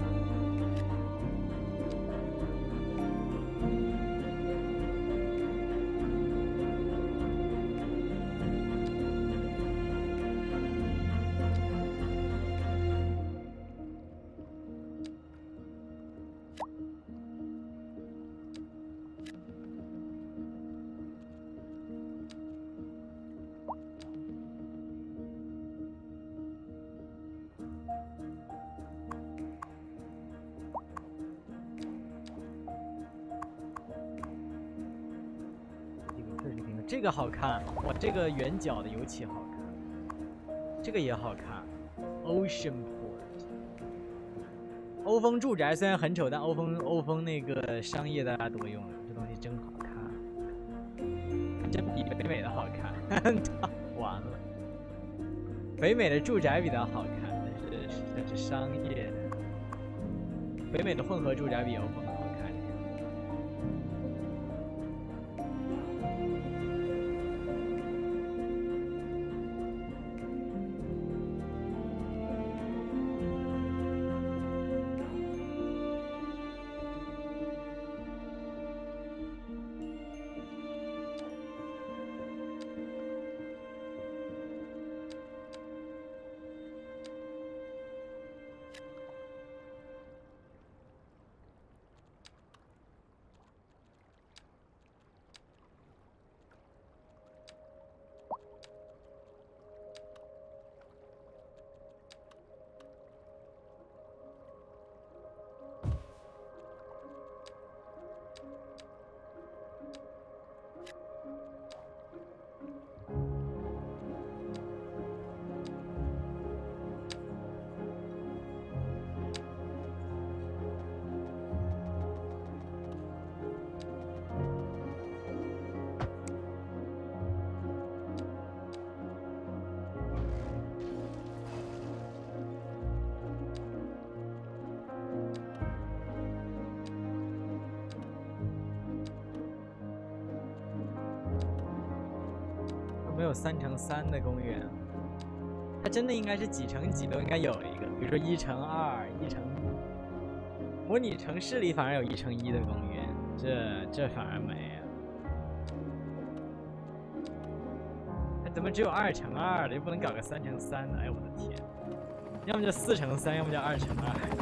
[SPEAKER 1] 这个好看，哇，这个圆角的尤其好看，这个也好看 ，Ocean Port。欧风住宅虽然很丑，但欧风那个商业大家多用了，这东西真好看，真比北美的好看。完了，北美的住宅比较好看，但是商业的，北美的混合住宅比欧风好看。没有3×3的公园，它真的应该是几乘几都应该有一个，比如说1×2，模拟城市里反而有1×1的公园。这反而没啊。怎么只有2×2的，又不能搞个3×3的？哎，我的天！要么就4×3，要么就2×2。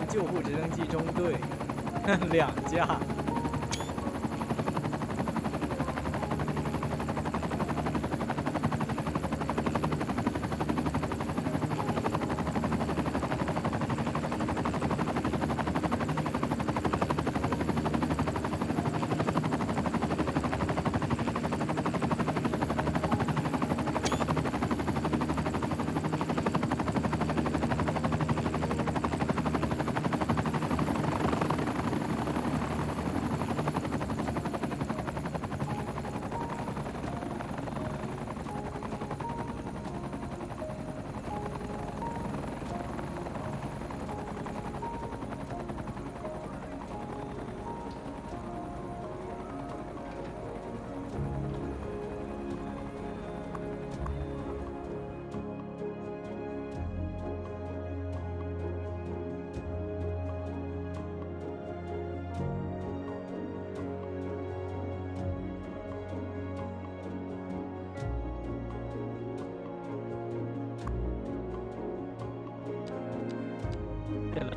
[SPEAKER 1] 救护直升机中队，2架。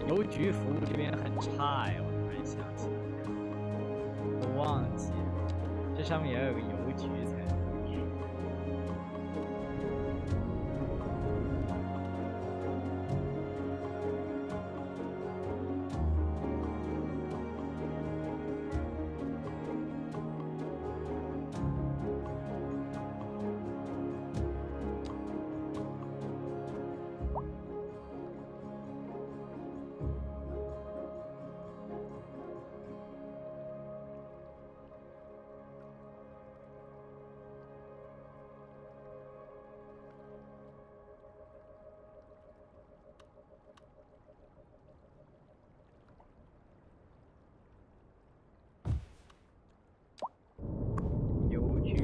[SPEAKER 1] 邮局服务这边很差呀，我突然想起来，我忘记了，这上面也要有个邮局才对。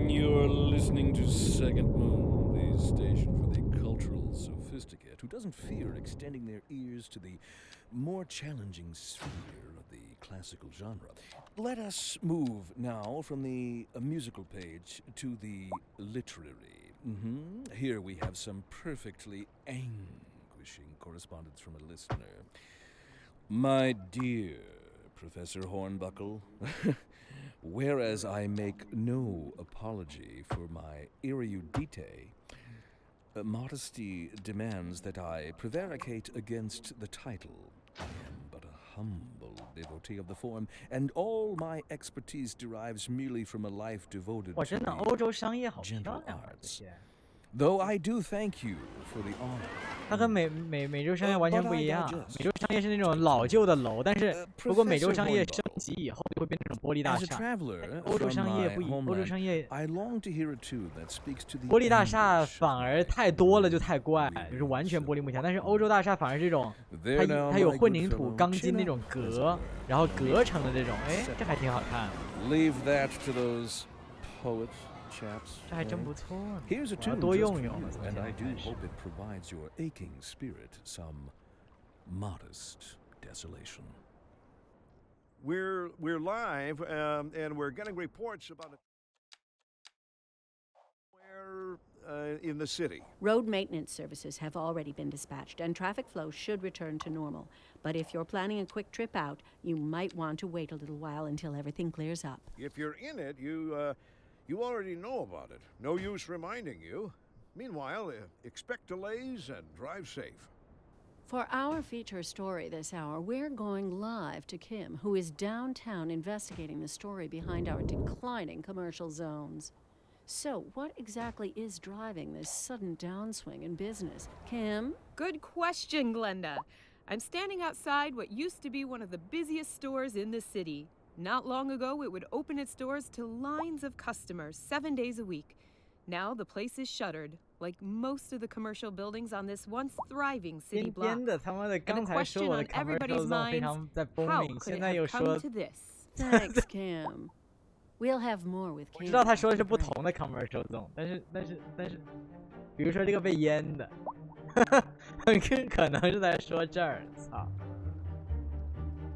[SPEAKER 4] You're listening to Second Moon, the station for the cultural sophisticate who doesn't fear extending their ears to the more challenging sphere of the classical genre. Let us move now from the musical page to the literary. Here we have some perfectly anguishing correspondence from a listener. My dear Professor Hornbuckle, whereas I make no apology for my erudite, modesty demands that I prevaricate against the title. I am but a humble devotee of the form, and all my expertise derives merely from a life devoted
[SPEAKER 1] 哇，
[SPEAKER 4] to
[SPEAKER 1] 真的，
[SPEAKER 4] the
[SPEAKER 1] 欧洲商业好漂
[SPEAKER 4] gentle
[SPEAKER 1] 亮啊，这
[SPEAKER 4] arts.
[SPEAKER 1] 些。
[SPEAKER 4] Though I do thank you for the honor.
[SPEAKER 1] 它跟美洲商业完全不一样。
[SPEAKER 4] But I digest.
[SPEAKER 1] 美洲商业是那种老旧的楼，但是如果美洲商业升级以后，就会变成那种玻璃大
[SPEAKER 4] As a
[SPEAKER 1] 厦。
[SPEAKER 4] traveler
[SPEAKER 1] 欧洲
[SPEAKER 4] from
[SPEAKER 1] 商业
[SPEAKER 4] my
[SPEAKER 1] 不一，欧洲
[SPEAKER 4] homeland,
[SPEAKER 1] 商业
[SPEAKER 4] I long to hear a tune that speaks to the
[SPEAKER 1] 玻璃大厦
[SPEAKER 4] anguish of
[SPEAKER 1] 反而
[SPEAKER 4] my
[SPEAKER 1] 太多了就太怪，
[SPEAKER 4] weary
[SPEAKER 1] 就是完全玻璃幕墙。但是
[SPEAKER 4] soul.
[SPEAKER 1] 欧洲大厦反而这种，
[SPEAKER 4] There now,
[SPEAKER 1] 它有
[SPEAKER 4] my
[SPEAKER 1] 混
[SPEAKER 4] good
[SPEAKER 1] 凝土、
[SPEAKER 4] fellow,
[SPEAKER 1] 钢筋
[SPEAKER 4] chin
[SPEAKER 1] 那种
[SPEAKER 4] up, as it
[SPEAKER 1] 隔，
[SPEAKER 4] were.
[SPEAKER 1] 然后隔成的这种，哎，这还挺好看的。
[SPEAKER 4] Leave that to those poets, chaps.
[SPEAKER 1] 这还真
[SPEAKER 4] eh?
[SPEAKER 1] 不错呢。
[SPEAKER 4] Here's a
[SPEAKER 1] 我要
[SPEAKER 4] tune
[SPEAKER 1] 多
[SPEAKER 4] just
[SPEAKER 1] 用
[SPEAKER 4] for
[SPEAKER 1] 用
[SPEAKER 4] you,
[SPEAKER 1] 了，从
[SPEAKER 4] and
[SPEAKER 1] 现
[SPEAKER 4] I
[SPEAKER 1] 在
[SPEAKER 4] do
[SPEAKER 1] 开始。
[SPEAKER 4] hope it provides your aching spirit some modest desolation.
[SPEAKER 2] We're live, and we're getting reports about where in the city.
[SPEAKER 3] Road maintenance services have already been dispatched, and traffic flow should return to normal. But if you're planning a quick trip out, you might want to wait a little while until everything clears up.
[SPEAKER 2] If you're in it, you already know about it. No use reminding you. Meanwhile, expect delays and drive safe.
[SPEAKER 3] For our feature story this hour, we're going live to Kim, who is downtown investigating the story behind our declining commercial zones. So, what exactly is driving this sudden downswing in business? Kim?
[SPEAKER 7] Good question, Glenda. I'm standing outside what used to be one of the busiest stores in the city. Not long ago, it would open its doors to lines of customers 7 days a week. Now the place is shuttered, like most of the commercial buildings on this once thriving city
[SPEAKER 1] 颠
[SPEAKER 7] block.
[SPEAKER 1] 颠的，他妈的，
[SPEAKER 7] And
[SPEAKER 1] 刚
[SPEAKER 7] the
[SPEAKER 1] 才说
[SPEAKER 7] question
[SPEAKER 1] 我的
[SPEAKER 7] on everybody's
[SPEAKER 1] commercial zone 非
[SPEAKER 7] minds,
[SPEAKER 1] 常在风
[SPEAKER 7] how
[SPEAKER 1] 靡，
[SPEAKER 7] could
[SPEAKER 1] 现
[SPEAKER 7] it
[SPEAKER 1] 在又
[SPEAKER 7] have
[SPEAKER 1] 说
[SPEAKER 7] come to this?
[SPEAKER 3] Thanks, Kim. We'll have more with
[SPEAKER 1] 我
[SPEAKER 3] Kim.
[SPEAKER 1] 知道他说的是不同的 commercial zone，但是，比如说这个被淹的，可能是在说这儿，操，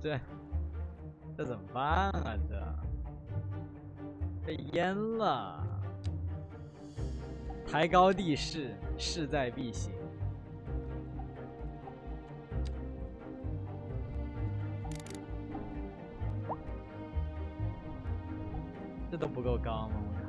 [SPEAKER 1] 这怎么办啊？这被淹了，抬高地势，势在必行。这都不够高吗？我看。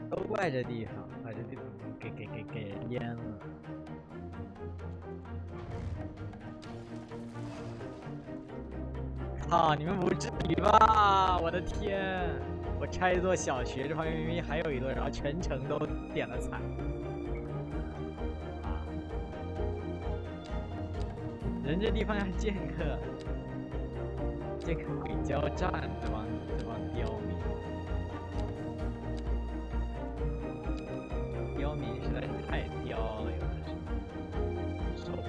[SPEAKER 1] 都怪这地方，把这地方给人淹了。操！你们不至于吧？我的天！我拆一座小学，这旁边明明还有一座，然后全程都点了彩。啊！人这地方要建个轨交站，这帮刁民。刁民实在是太刁了，有的是受不了。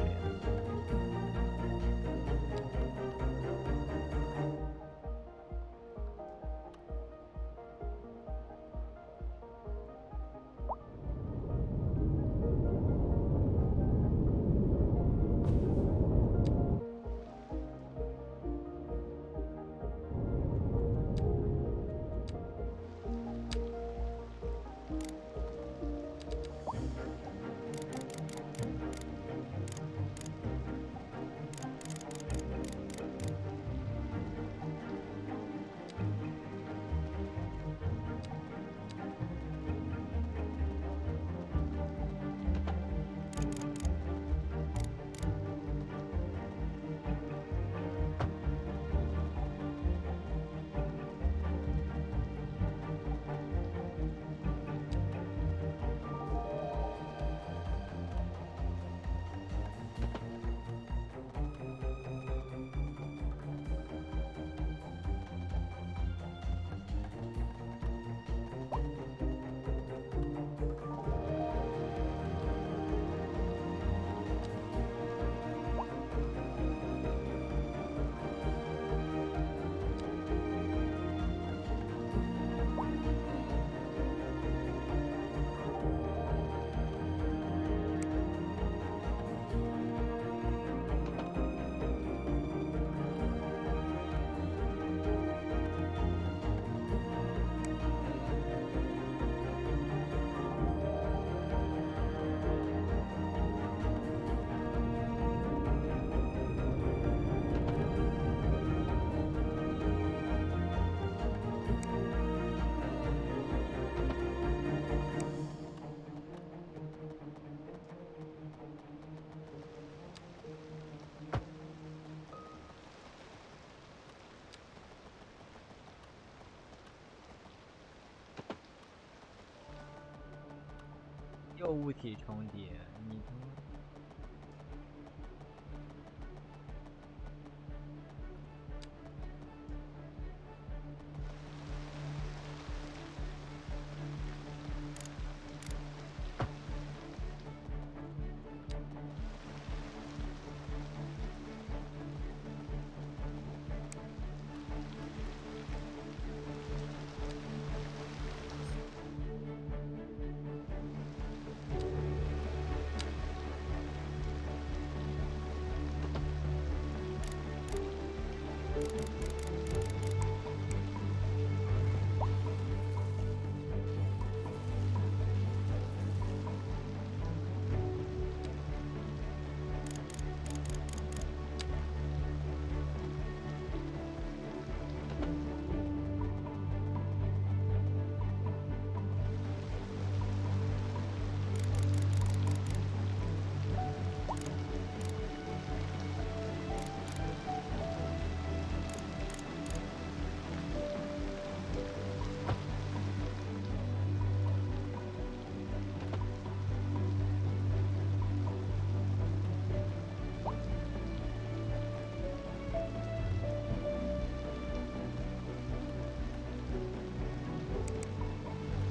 [SPEAKER 1] 又物体重叠，你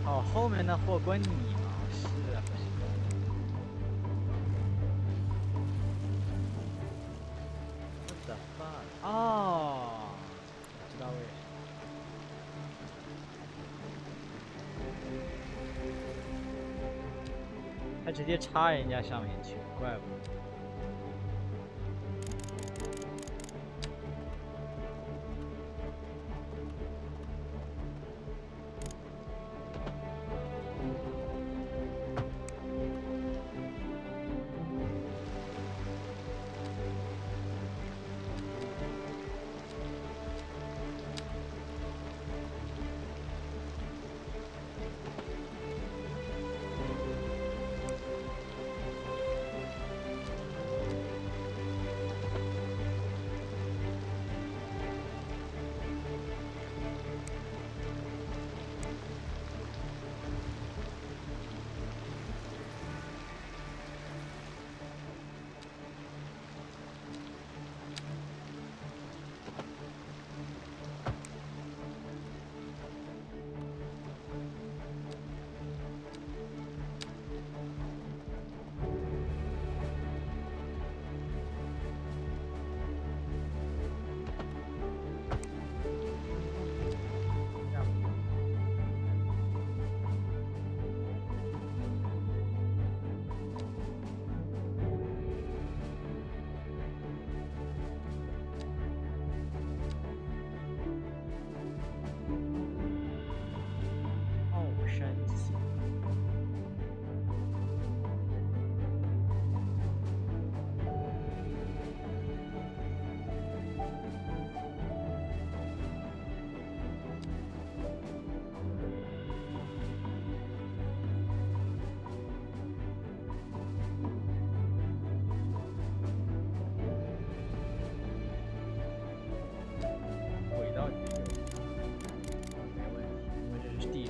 [SPEAKER 1] 哦，后面的货关你吗？是啊，不是。What the fuck？ 哦，我知道为什么。他直接插人家上面去，怪不得。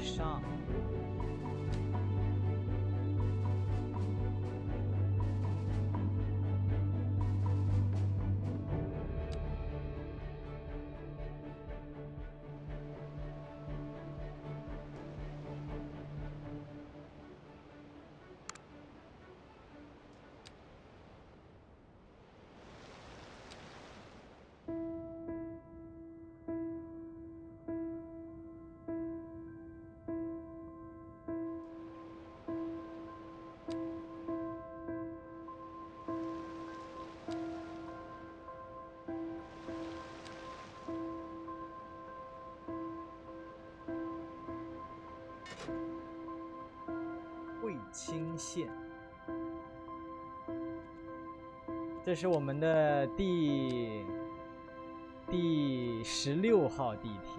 [SPEAKER 1] 上。汇清线，这是我们的第16号地铁。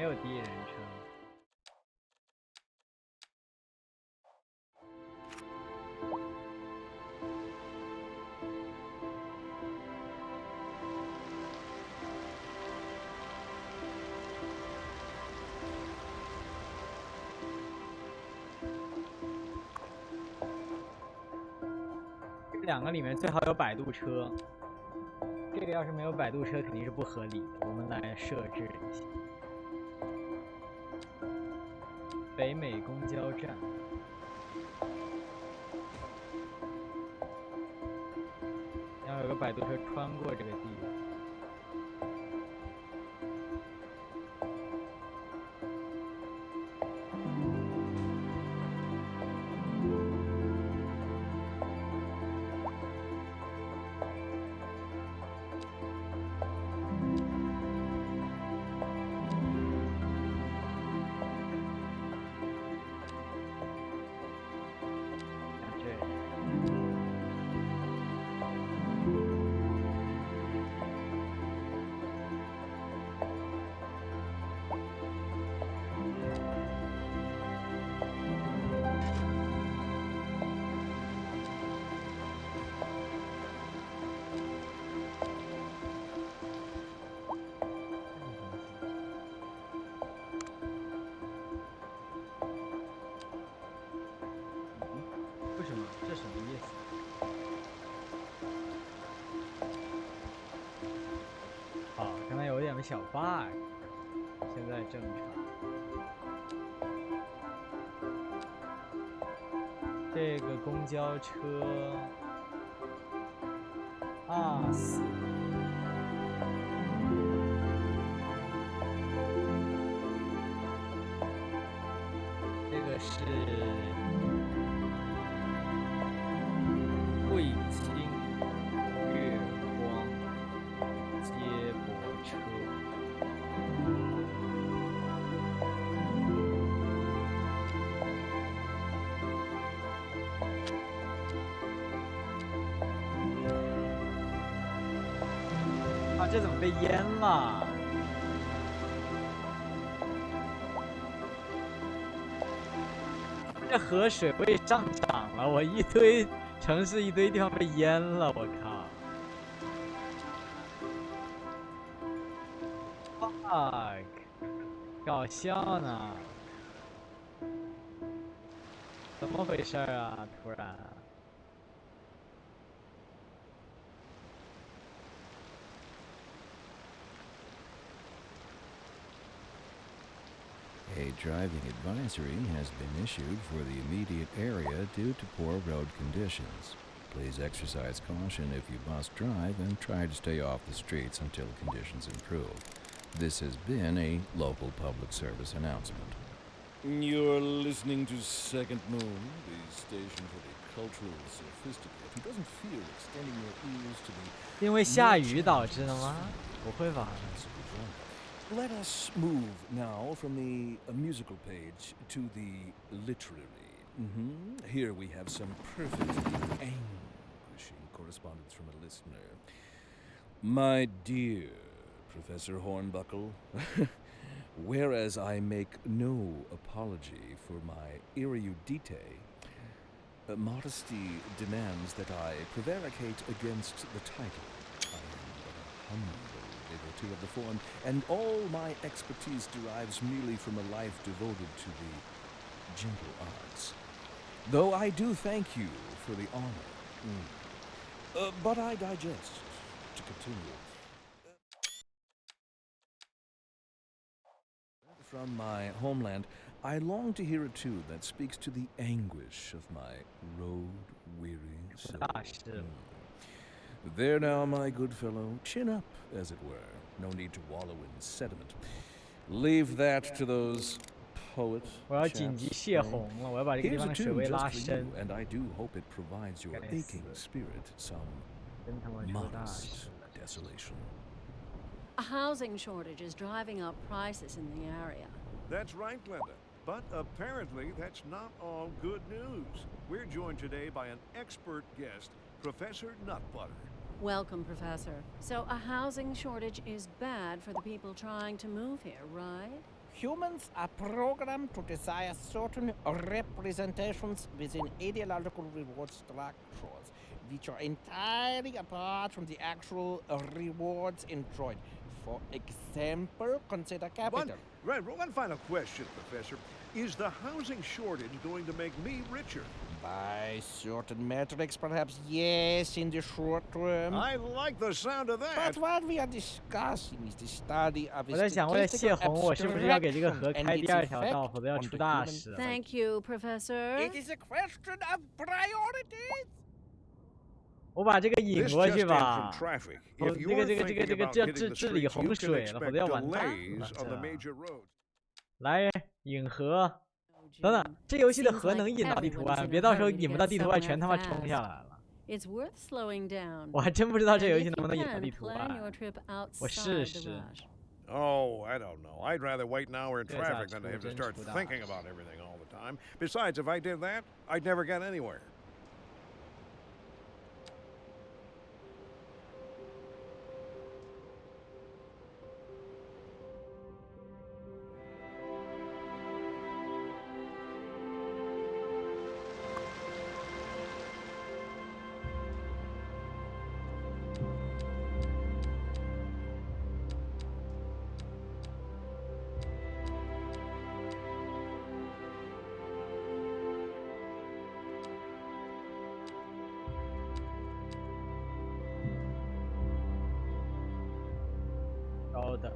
[SPEAKER 1] 没有第一人称。这两个里面最好有摆渡车。这个要是没有摆渡车，肯定是不合理的。我们来设置一下。北美公交站。要有个摆渡车穿过这个地方。为什么？这什么意思？好，刚才有点小 bug， 现在正常。这个公交车4。这个是汇清月光接驳车。啊，这怎么被淹了？这河水位上涨了，我一堆城市一堆地方被淹了，我靠 ！fuck， 搞笑呢？怎么回事啊？突然。
[SPEAKER 8] A driving advisory has been issued for the immediate area due to poor road conditions. Please exercise caution if you must drive and try to stay off the streets until conditions improve. This has been a local public service announcement.
[SPEAKER 6] You're listening to Second Moon, the station for the cultural sophisticate who doesn't fear extending your ears to the
[SPEAKER 1] 因为下雨导致的吗？不会吧？
[SPEAKER 6] Let us move now from the musical page to the literary. Here we have some perfectly anguishing correspondence from a listener. My dear Professor Hornbuckle, whereas I make no apology for my erudite, modesty demands that I prevaricate against the title. I am but a humble devotee of the form, and all my expertise derives merely from a life devoted to the gentle arts. Though I do thank you for the honor. But I digest. To continue. From my homeland, I long to hear a tune that speaks to the anguish of my road-weary soul. There now, my good fellow, chin up, as it were. No need to wallow in sediment. Leave that to those poet
[SPEAKER 1] 我要紧急泄洪了，我要把这个地
[SPEAKER 8] Here's
[SPEAKER 1] 方
[SPEAKER 8] a
[SPEAKER 1] 的水
[SPEAKER 8] tune
[SPEAKER 1] 位
[SPEAKER 8] just
[SPEAKER 1] 拉
[SPEAKER 8] for you,
[SPEAKER 1] 深。
[SPEAKER 8] and I do hope it provides your aching spirit some
[SPEAKER 1] 真他妈出大事
[SPEAKER 8] modest desolation.
[SPEAKER 3] A housing shortage is driving up prices in the area.
[SPEAKER 2] That's right, Glenda. But apparently that's not all good news. We're joined today by an expert guest, Professor Nutbutter.
[SPEAKER 3] Welcome, Professor. So a housing shortage is bad for the people trying to move here, right?
[SPEAKER 5] Humans are programmed to desire certain representations within ideological reward structures, which are entirely apart from the actual rewards enjoyed. For example, consider capital.
[SPEAKER 2] One final question, Professor. Is the housing shortage going to make me richer?
[SPEAKER 5] By certain metrics, perhaps yes, in the short term.
[SPEAKER 2] I like the sound of that.
[SPEAKER 5] But what we are discussing is the study of
[SPEAKER 1] 我在想，为了泄
[SPEAKER 5] statistical
[SPEAKER 1] 洪，我是不是要给这个河
[SPEAKER 5] abstraction
[SPEAKER 1] 开
[SPEAKER 5] and
[SPEAKER 1] 第
[SPEAKER 5] its
[SPEAKER 1] 二条道，
[SPEAKER 5] effect
[SPEAKER 1] 否则要
[SPEAKER 5] on
[SPEAKER 1] 出
[SPEAKER 5] the
[SPEAKER 1] 大
[SPEAKER 5] human
[SPEAKER 1] 事了。
[SPEAKER 3] Thank you, Professor.
[SPEAKER 5] It is a question of priorities.
[SPEAKER 1] 我把这个引
[SPEAKER 2] This
[SPEAKER 1] 过
[SPEAKER 2] just
[SPEAKER 1] 去
[SPEAKER 2] in
[SPEAKER 1] 吧
[SPEAKER 2] from。traffic.
[SPEAKER 1] 否
[SPEAKER 2] If
[SPEAKER 1] 这
[SPEAKER 2] you're
[SPEAKER 1] 个
[SPEAKER 2] thinking about
[SPEAKER 1] 这
[SPEAKER 2] hitting
[SPEAKER 1] 治
[SPEAKER 2] the
[SPEAKER 1] 治理
[SPEAKER 2] streets,
[SPEAKER 1] 洪
[SPEAKER 2] you can
[SPEAKER 1] 水了，否
[SPEAKER 2] expect
[SPEAKER 1] 则要完蛋
[SPEAKER 2] delays
[SPEAKER 1] 了。
[SPEAKER 2] on the
[SPEAKER 1] 这
[SPEAKER 2] major roads.
[SPEAKER 1] 来引河，等等，这游戏的河能引到地图外，别到时候引不到地图外，全他妈冲下来了。
[SPEAKER 3] It's worth slowing down.
[SPEAKER 1] 我还真不知道这
[SPEAKER 3] And
[SPEAKER 1] 游
[SPEAKER 3] if
[SPEAKER 1] 戏能
[SPEAKER 3] you
[SPEAKER 1] 不能引到
[SPEAKER 3] can,
[SPEAKER 1] 地图
[SPEAKER 3] plan
[SPEAKER 1] 外。
[SPEAKER 3] your trip
[SPEAKER 1] 我
[SPEAKER 3] outside
[SPEAKER 1] 试
[SPEAKER 3] the
[SPEAKER 1] 试。
[SPEAKER 3] rush.
[SPEAKER 2] Oh, I don't know. I'd rather wait an hour in
[SPEAKER 1] 这下
[SPEAKER 2] traffic than to have to
[SPEAKER 1] 出
[SPEAKER 2] start
[SPEAKER 1] 真出大
[SPEAKER 2] thinking about everything all the time. Besides, if I did that, I'd never get anywhere. 高的。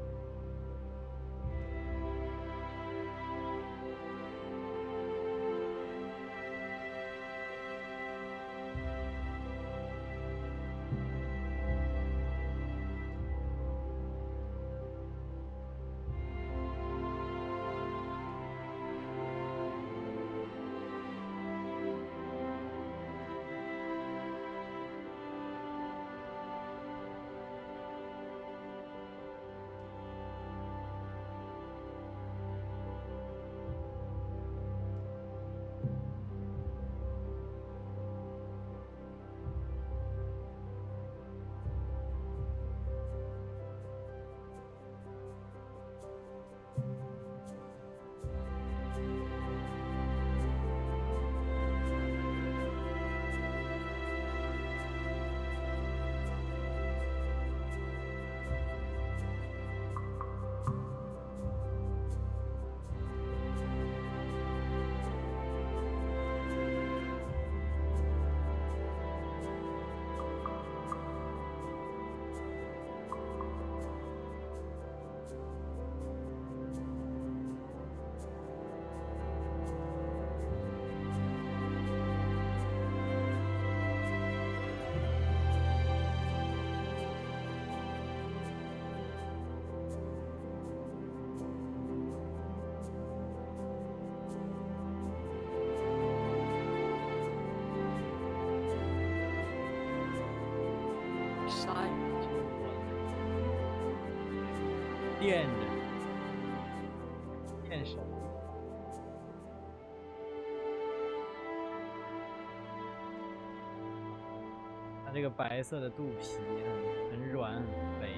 [SPEAKER 2] 山就过来，垫着，垫手。它这个白色的肚皮很软很肥。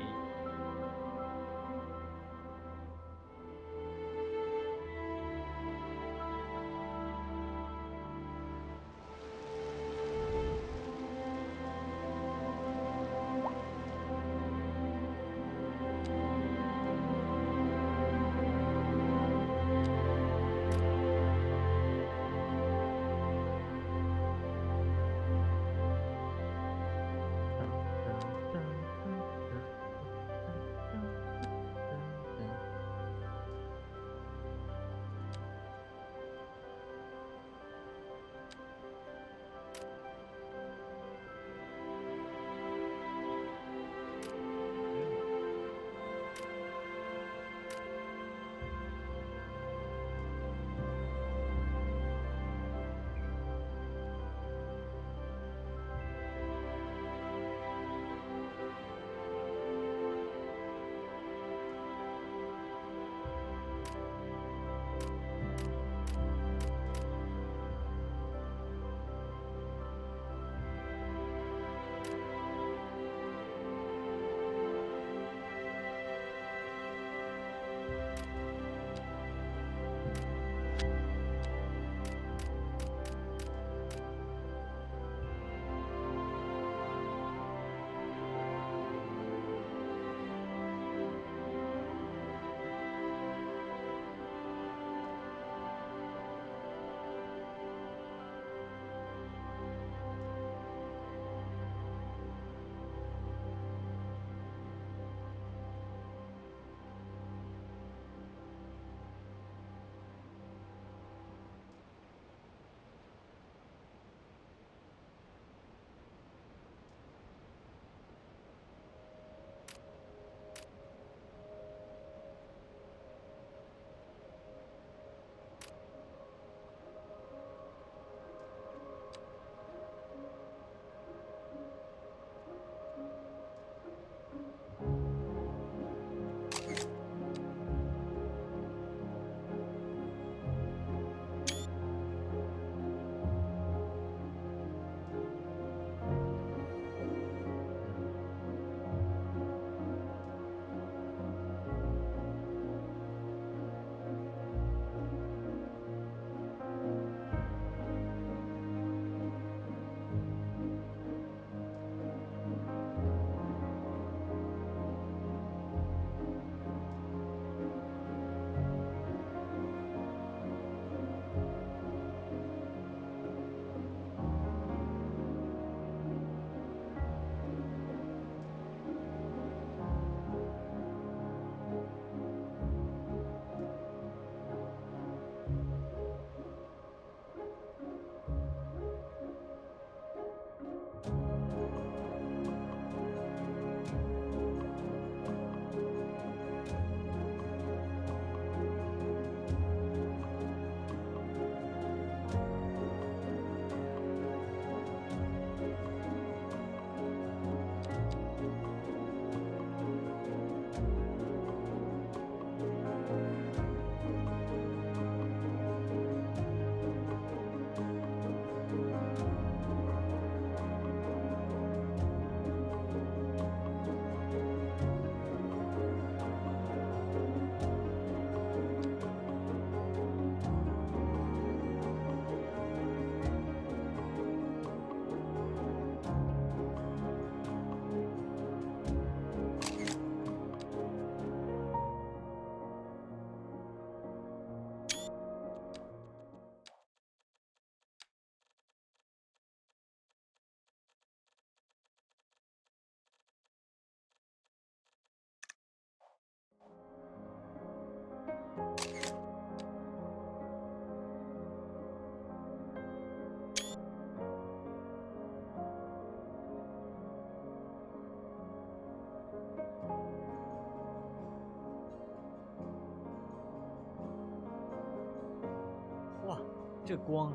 [SPEAKER 1] 这光，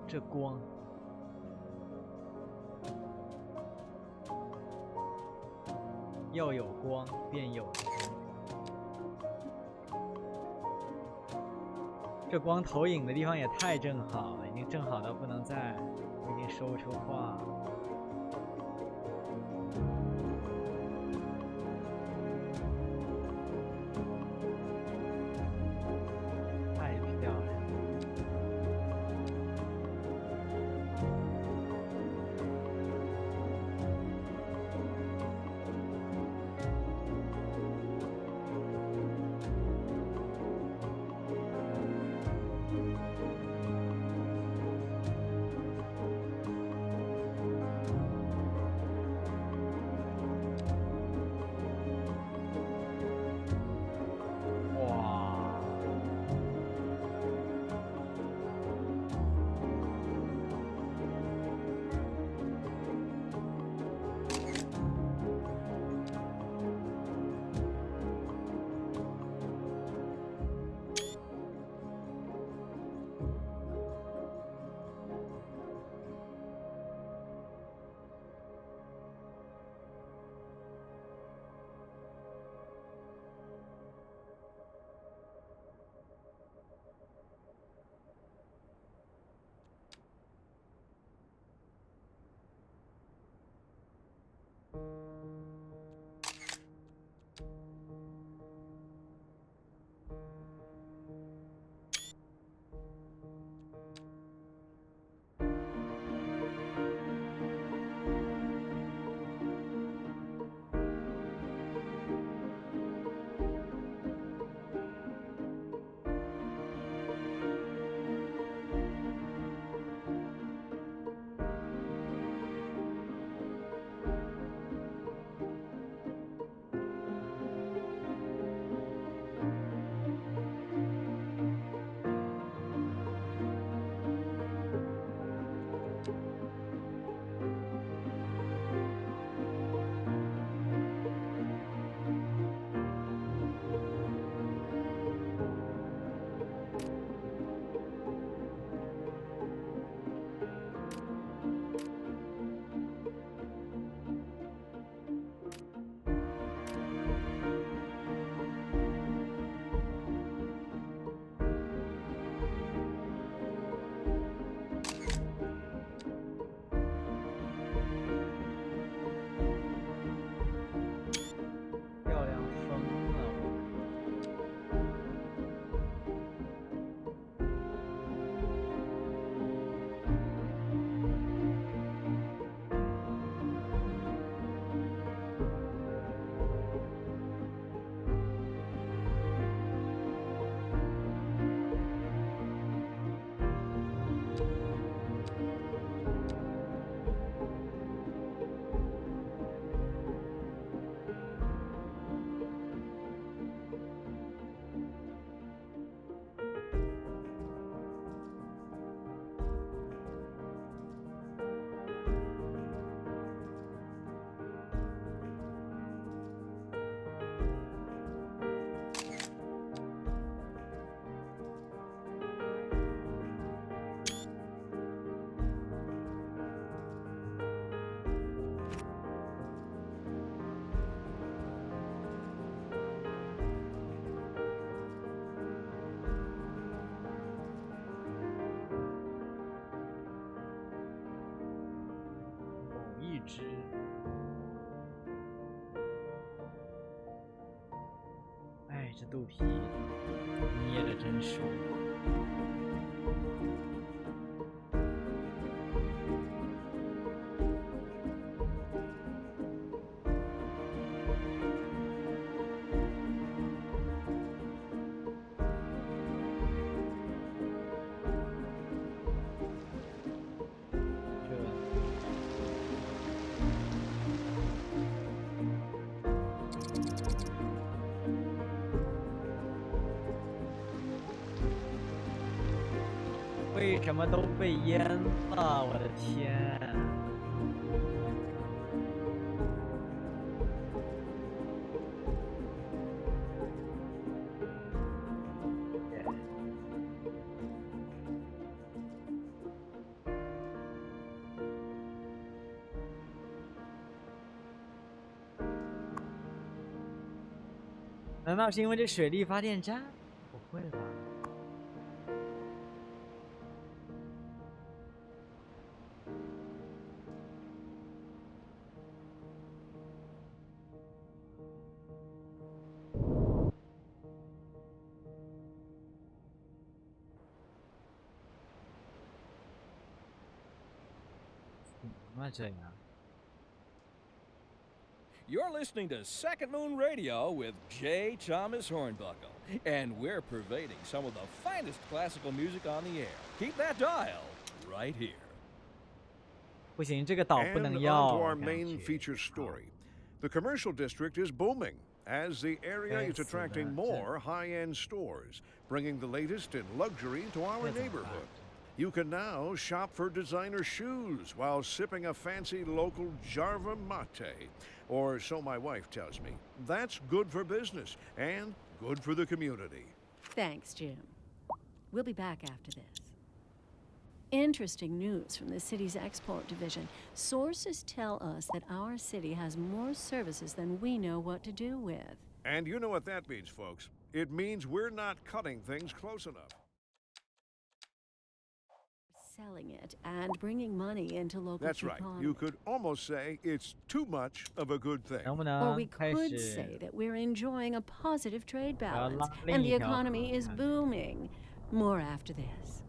[SPEAKER 1] 这光，要有光便有的东西。这光投影的地方也太正好了，已经正好到不能再，我已经说不出话了。汁。哎，这肚皮捏得真舒服。为什么都被淹了？我的天！难道是因为这水力发电站？不会吧？怎么这样？
[SPEAKER 6] You're listening to Second Moon Radio with J. Thomas Hornbuckle, and we're pervading some of the finest classical music on the air. Keep that dial right here.
[SPEAKER 1] 不行，这个岛不
[SPEAKER 2] And
[SPEAKER 1] 能
[SPEAKER 2] on
[SPEAKER 1] 要。
[SPEAKER 2] to our
[SPEAKER 1] 我感
[SPEAKER 2] main
[SPEAKER 1] 觉
[SPEAKER 2] feature story. The commercial district is booming as the area is attracting more high-end stores, bringing the latest in luxury to our neighborhood. You can now shop for designer shoes while sipping a fancy local Jarva mate, or so my wife tells me. That's good for business and good for the community.
[SPEAKER 3] Thanks, Jim. We'll be back after this. Interesting news from the city's export division. Sources tell us that our city has more services than we know what to do with.
[SPEAKER 2] And you know what that means, folks. It means we're not cutting things close enough.
[SPEAKER 3] Selling it and bringing money into local
[SPEAKER 2] That's right.
[SPEAKER 3] economy.
[SPEAKER 2] You could almost say it's too much of a good thing.
[SPEAKER 1] 能不
[SPEAKER 3] Or
[SPEAKER 1] 能
[SPEAKER 3] we
[SPEAKER 1] 开
[SPEAKER 3] could
[SPEAKER 1] 始
[SPEAKER 3] say that we're enjoying a positive trade balance
[SPEAKER 1] 拉另
[SPEAKER 3] and
[SPEAKER 1] 一
[SPEAKER 3] the
[SPEAKER 1] 条
[SPEAKER 3] economy
[SPEAKER 1] 河
[SPEAKER 3] is
[SPEAKER 1] 看
[SPEAKER 3] booming. More after this.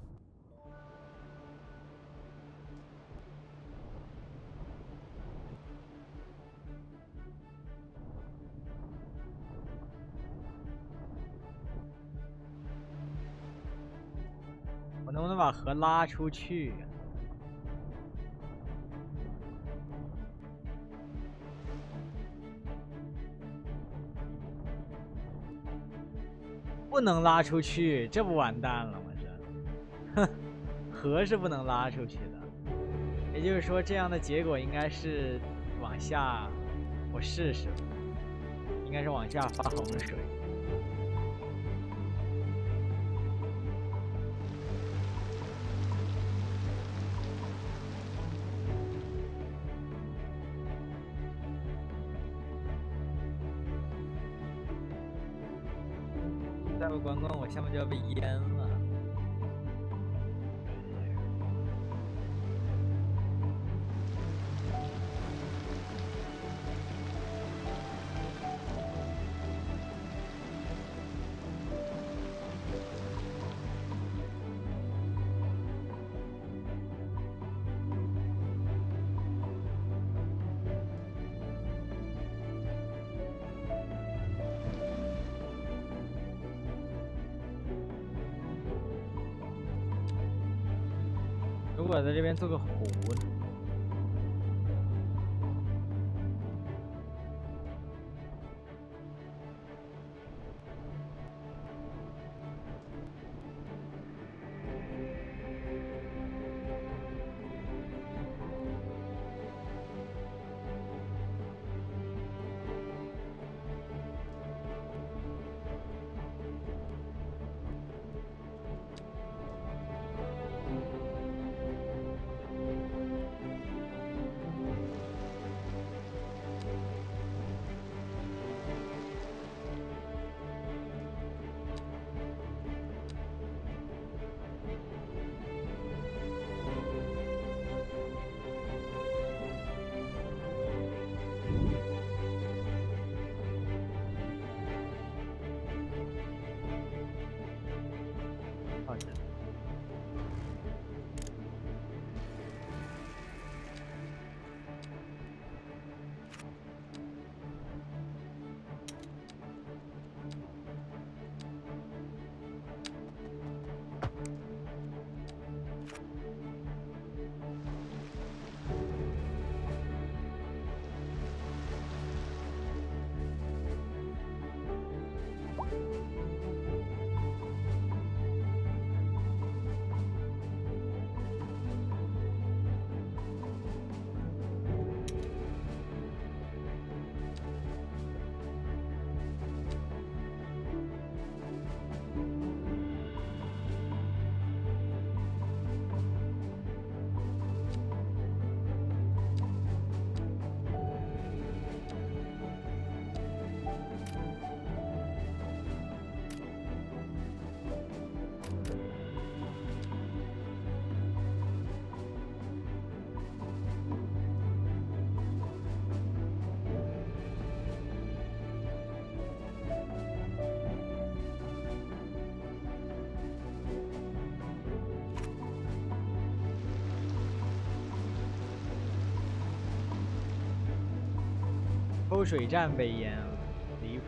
[SPEAKER 3] 我能不能把河拉出去？不能拉出去，这不完蛋了吗？这，哼，河是不能拉出去的。也就是说，这样的结果应该是往下，我试试，应该是往下发洪水。 再不观光，我下面就要被淹了。如果在这边做个湖呢？好的。
[SPEAKER 1] 抽水站被淹了，离谱。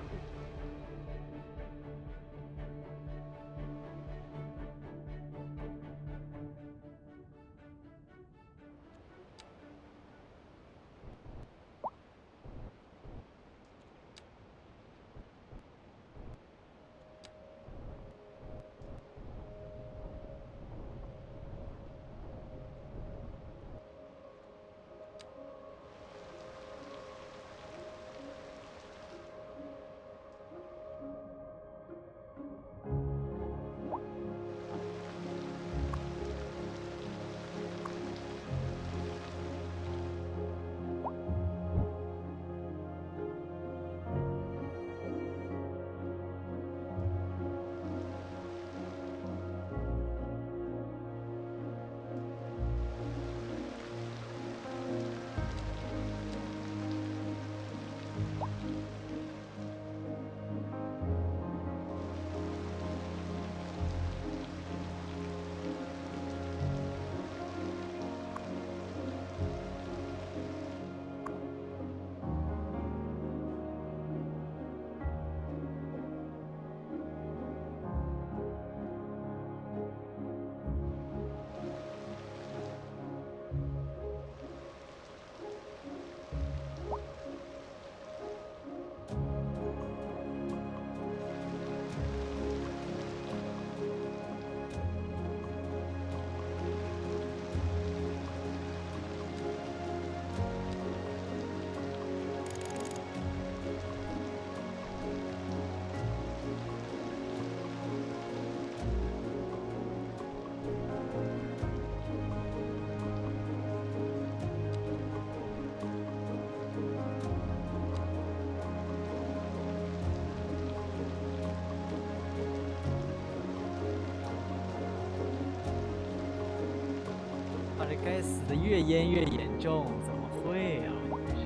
[SPEAKER 1] 这该死的越淹越严重，怎么会啊？我真是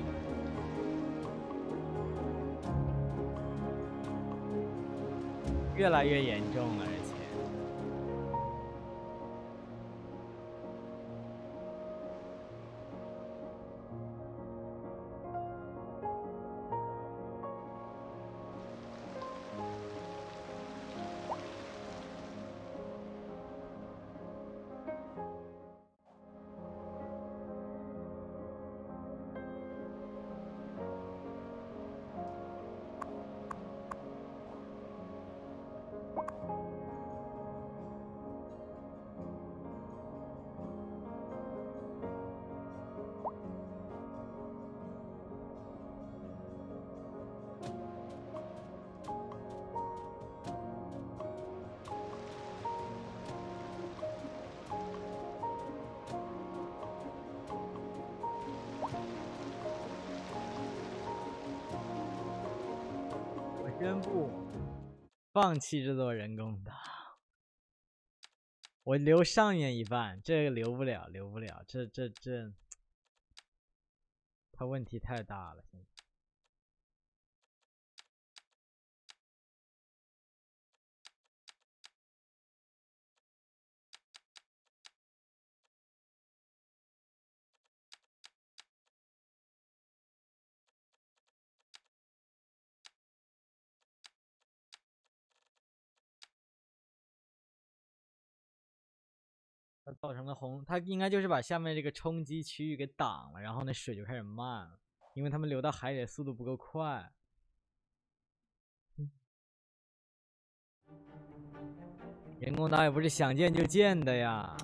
[SPEAKER 1] 越来越严重了，而且。宣布放弃这座人工岛，我留上面一半，这个留不了，这，它问题太大了，现在。它造成了它应该就是把下面这个冲击区域给挡了，然后那水就开始漫了，因为他们流到海里的速度不够快。人工岛也不是想建就建的呀。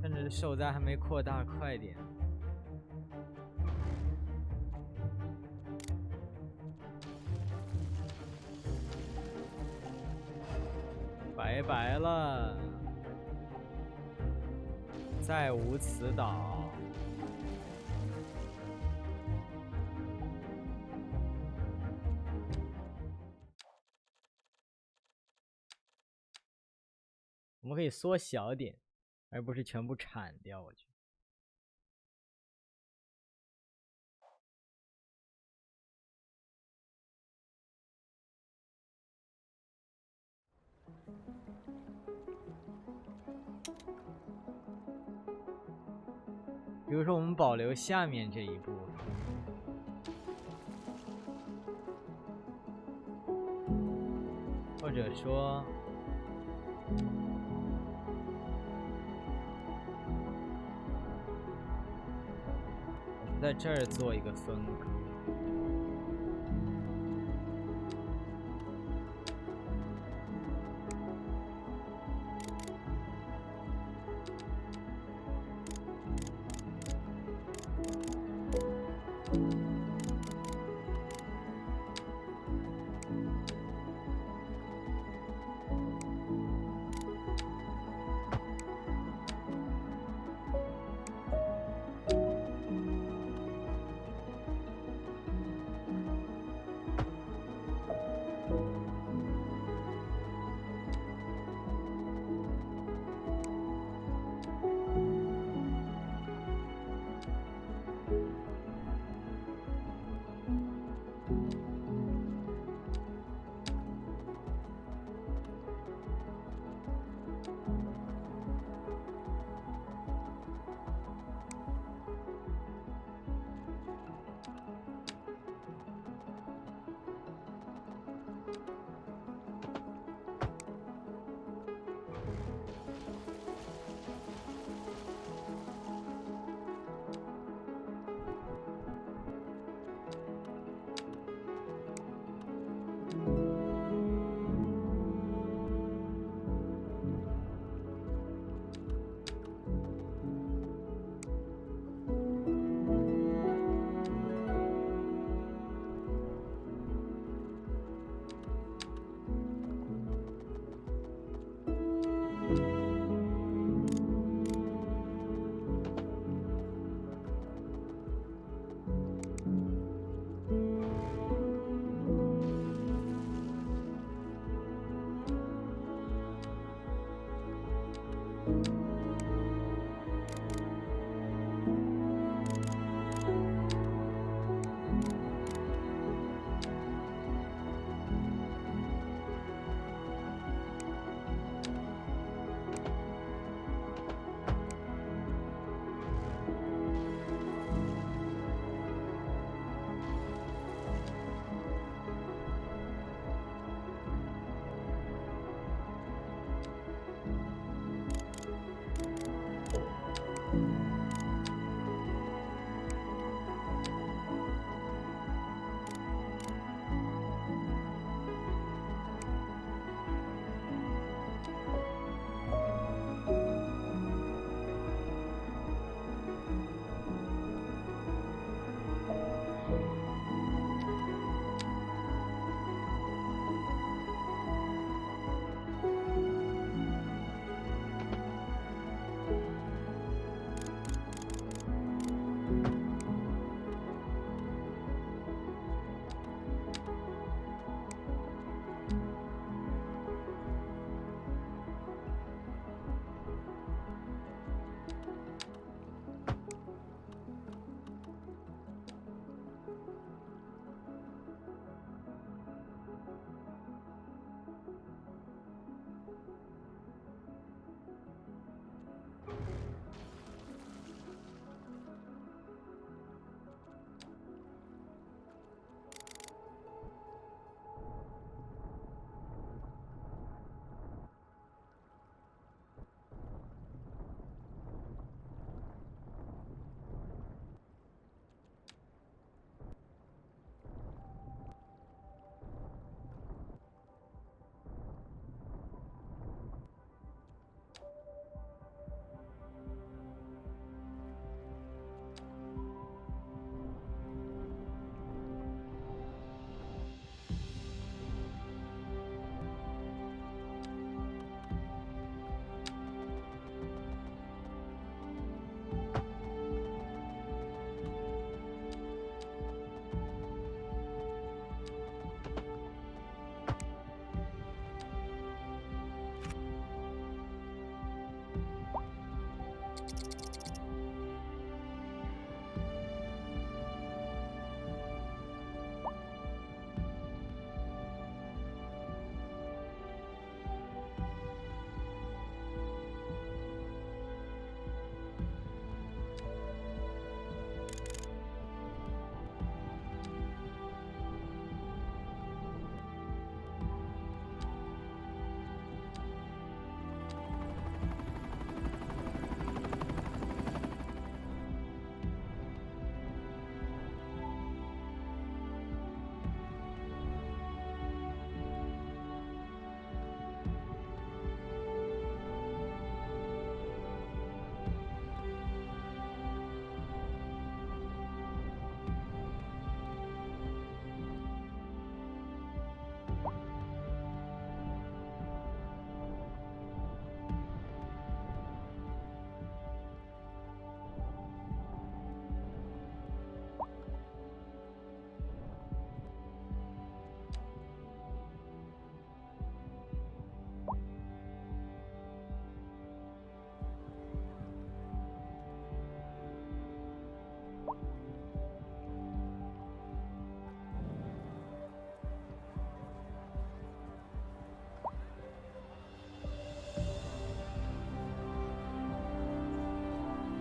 [SPEAKER 1] 趁着受灾还没扩大，快点！拜拜了，再无此岛。们可以缩小点，而不是全部铲掉。我觉得。比如说，我们保留下面这一部分，或者说，我们在这儿做一个分割。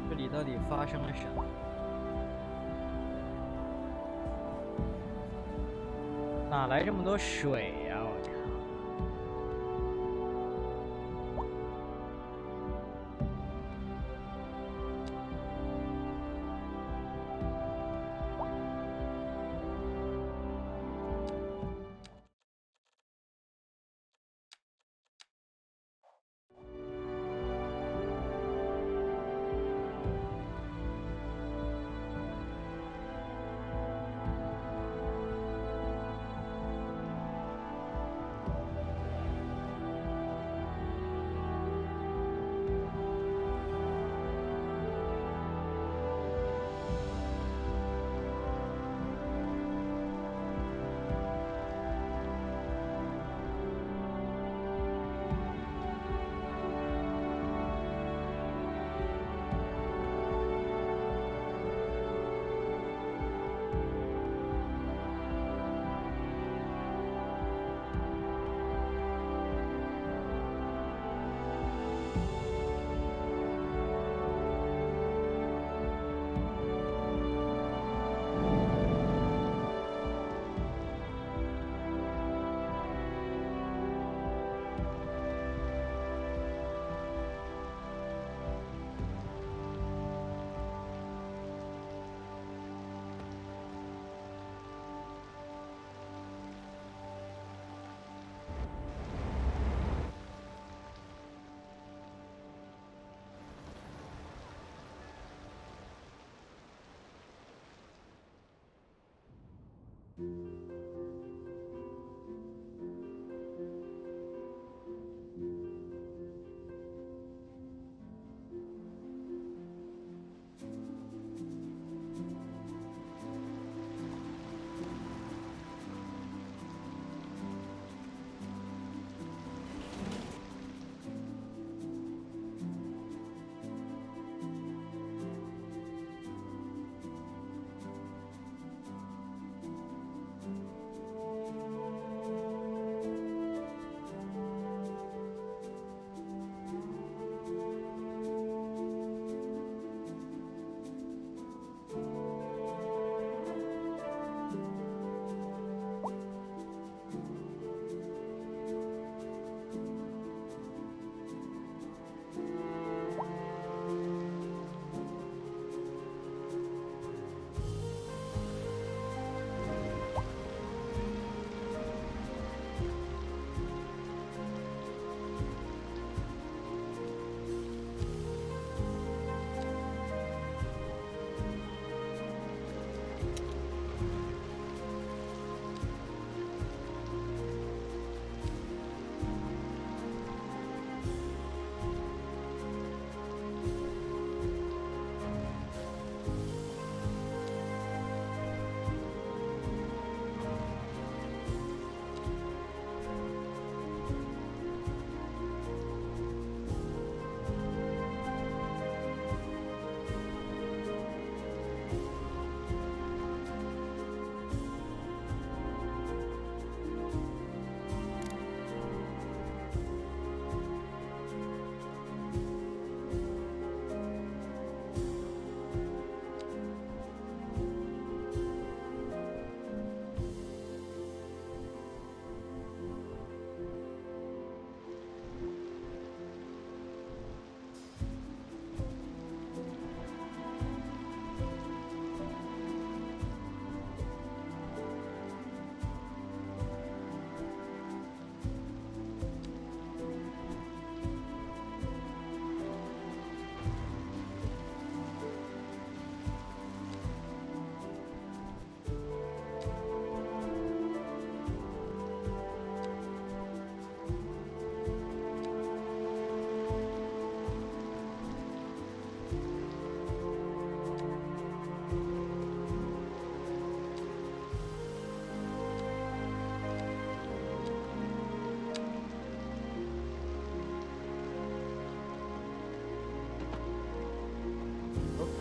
[SPEAKER 1] 这里到底发生了什么？哪来这么多水呀？我靠！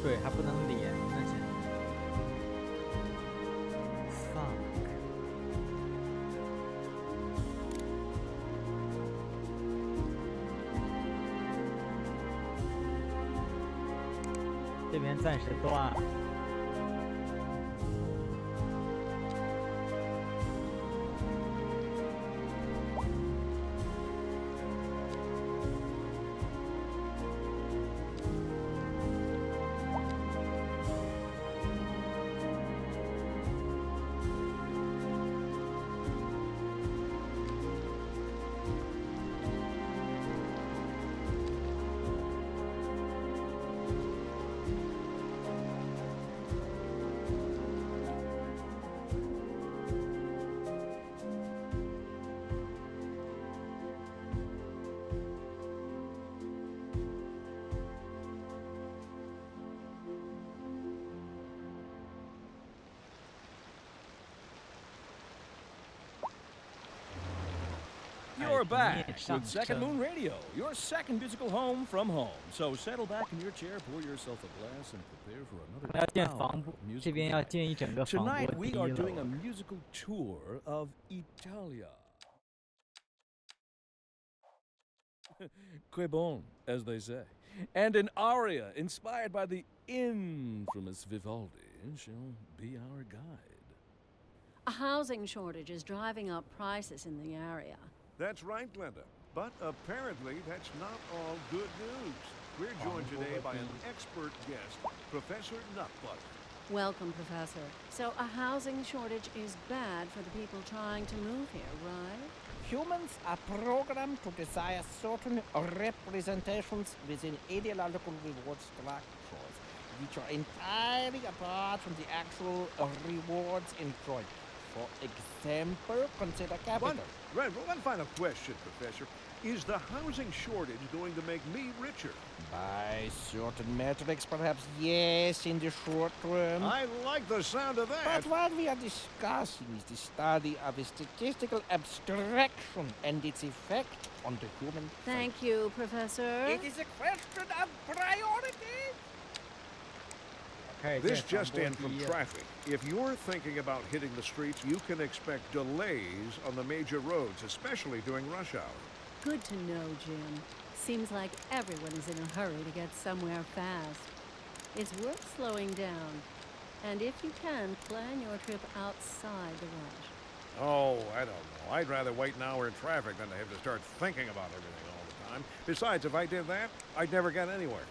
[SPEAKER 1] 水还不能连呢，现在。这边暂时断了。
[SPEAKER 6] You're back with Second Moon Radio, your second musical home from home. So settle back in your chair, pour yourself a glass, and prepare for another
[SPEAKER 1] 要建
[SPEAKER 6] hour
[SPEAKER 1] 防
[SPEAKER 6] of
[SPEAKER 1] 部，这
[SPEAKER 6] musical
[SPEAKER 1] 边要建一整个防
[SPEAKER 6] Tonight
[SPEAKER 1] 波
[SPEAKER 6] we
[SPEAKER 1] 堤
[SPEAKER 6] are
[SPEAKER 1] 了。
[SPEAKER 6] doing a musical tour of Italia. Que bon, as they say. And an aria inspired by the infamous Vivaldi shall be our guide.
[SPEAKER 3] A housing shortage is driving up prices in the area.
[SPEAKER 2] That's right, Glenda. But apparently, that's not all good news. We're joined today by an expert guest, Professor Nutbutter.
[SPEAKER 3] Welcome, Professor. So, a housing shortage is bad for the people trying to move here, right?
[SPEAKER 5] Humans are programmed to desire certain representations within ideological reward structures, which are entirely apart from the actual rewards enjoyed. For example, consider capital.
[SPEAKER 2] One final question, Professor. Is the housing shortage going to make me richer?
[SPEAKER 5] By certain metrics, perhaps yes, in the short term.
[SPEAKER 2] I like the sound of that.
[SPEAKER 5] But what we are discussing is the study of a statistical abstraction and its effect on the human
[SPEAKER 3] Thank you, Professor.
[SPEAKER 5] It is a question of priority.
[SPEAKER 2] This just in from traffic. If you're thinking about hitting the streets, you can expect delays on the major roads, especially during rush hour.
[SPEAKER 3] Good to know, Jim. Seems like everyone is in a hurry to get somewhere fast. It's worth slowing down. And if you can, plan your trip outside the rush.
[SPEAKER 2] Oh, I don't know. I'd rather wait an hour in traffic than to have to start thinking about everything all the time. Besides, if I did that, I'd never get anywhere.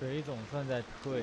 [SPEAKER 1] 水总算在退。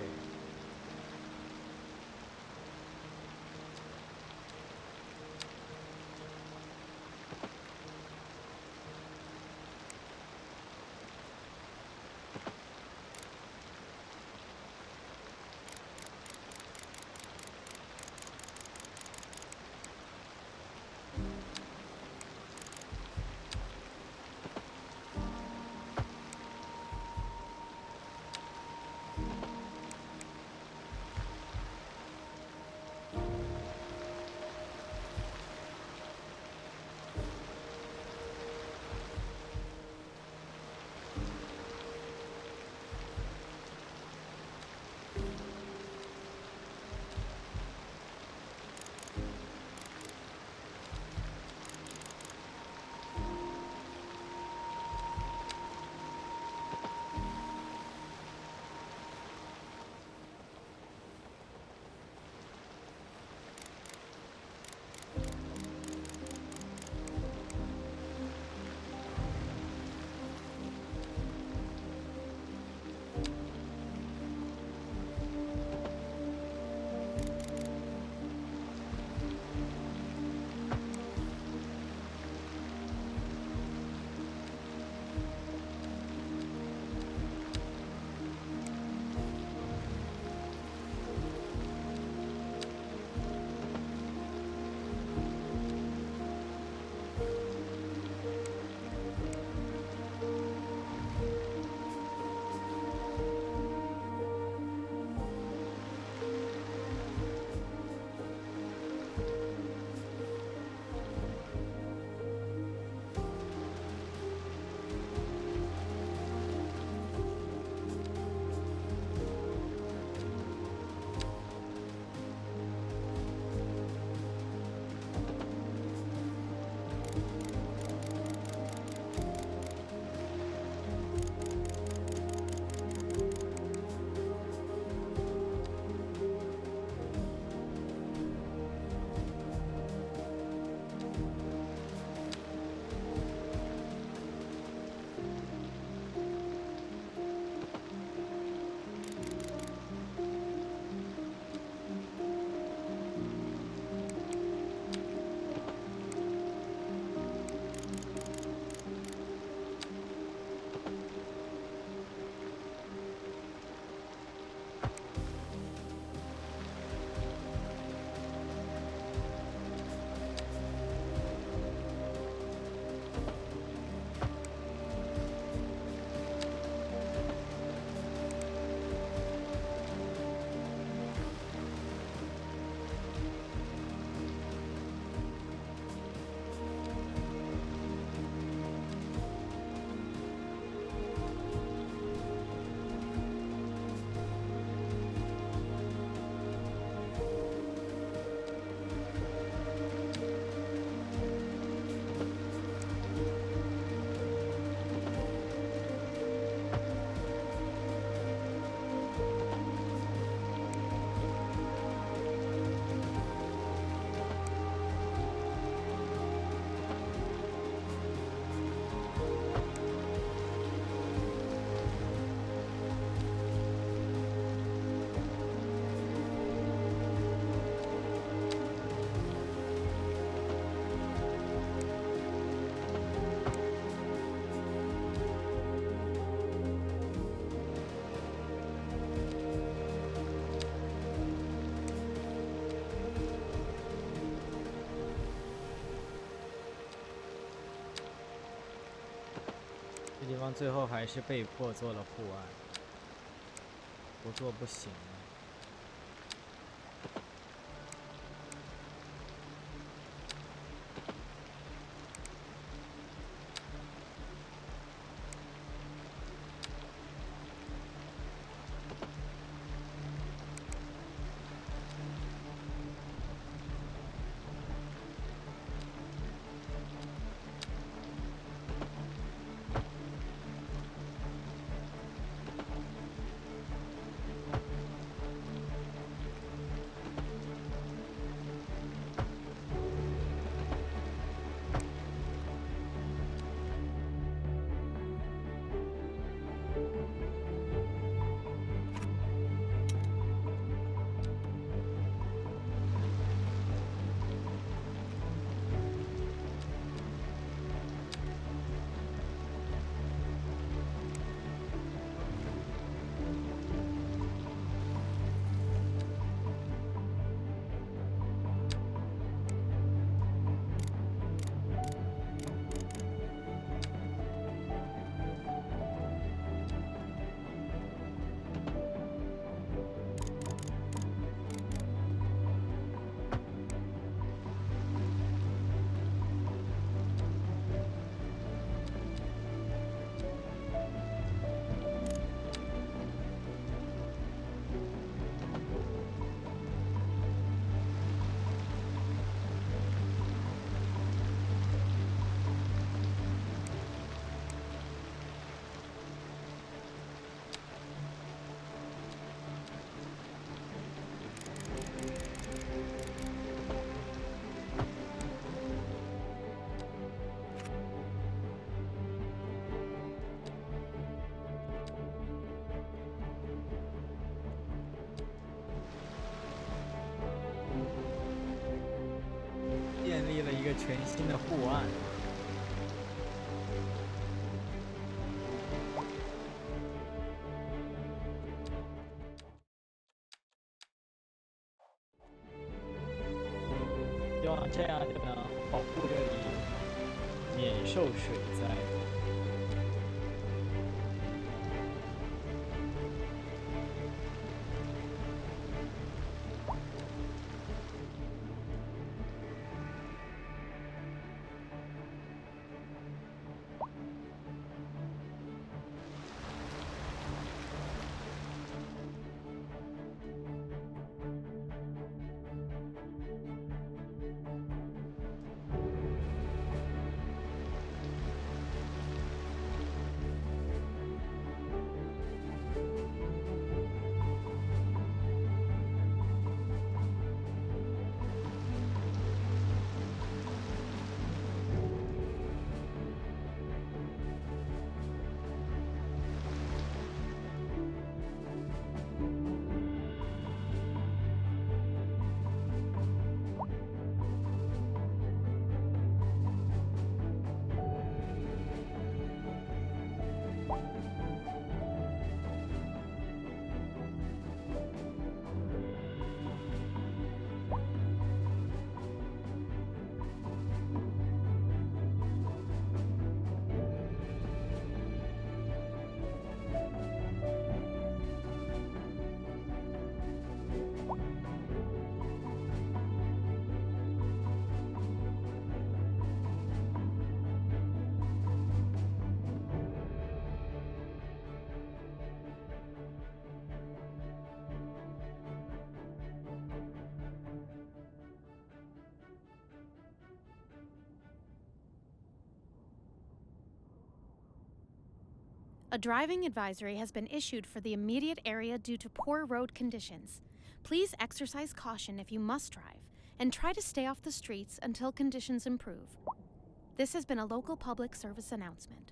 [SPEAKER 1] 这地方最后还是被迫做了户外，不做不行。的护岸。希望这样就能保护这里免受水灾。
[SPEAKER 9] A driving advisory has been issued for the immediate area due to poor road conditions. Please exercise caution if you must drive, and try to stay off the streets until conditions improve. This has been a local public service announcement.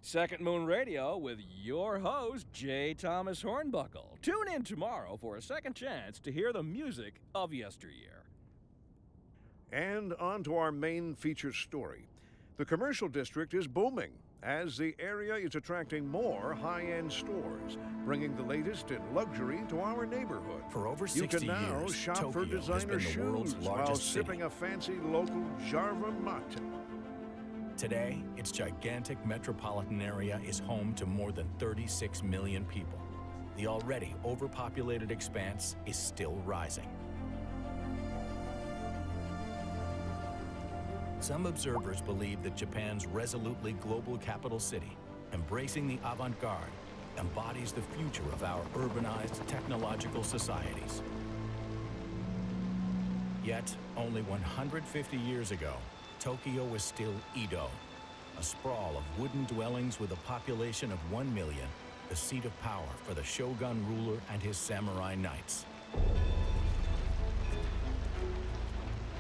[SPEAKER 6] Second Moon Radio with your host, J. Thomas Hornbuckle. Tune in tomorrow for a second chance to hear the music of yesteryear.
[SPEAKER 2] And on to our main feature story. The commercial district is booming as the area is attracting more high-end stores, bringing the latest in luxury to our neighborhood.
[SPEAKER 10] For over
[SPEAKER 2] you
[SPEAKER 10] 60
[SPEAKER 2] can now
[SPEAKER 10] years,
[SPEAKER 2] shop
[SPEAKER 10] Tokyo
[SPEAKER 2] for
[SPEAKER 10] has
[SPEAKER 2] designer
[SPEAKER 10] been the world's
[SPEAKER 2] shoes while
[SPEAKER 10] largest
[SPEAKER 2] sipping
[SPEAKER 10] city.
[SPEAKER 2] a fancy local Jarva mate.
[SPEAKER 10] Today, its gigantic metropolitan area is home to more than 36 million people. The already overpopulated expanse is still rising. Some observers believe that Japan's resolutely global capital city, embracing the avant-garde, embodies the future of our urbanized technological societies. Yet, only 150 years ago, Tokyo was still Edo, a sprawl of wooden dwellings with a population of 1 million, the seat of power for the shogun ruler and his samurai knights.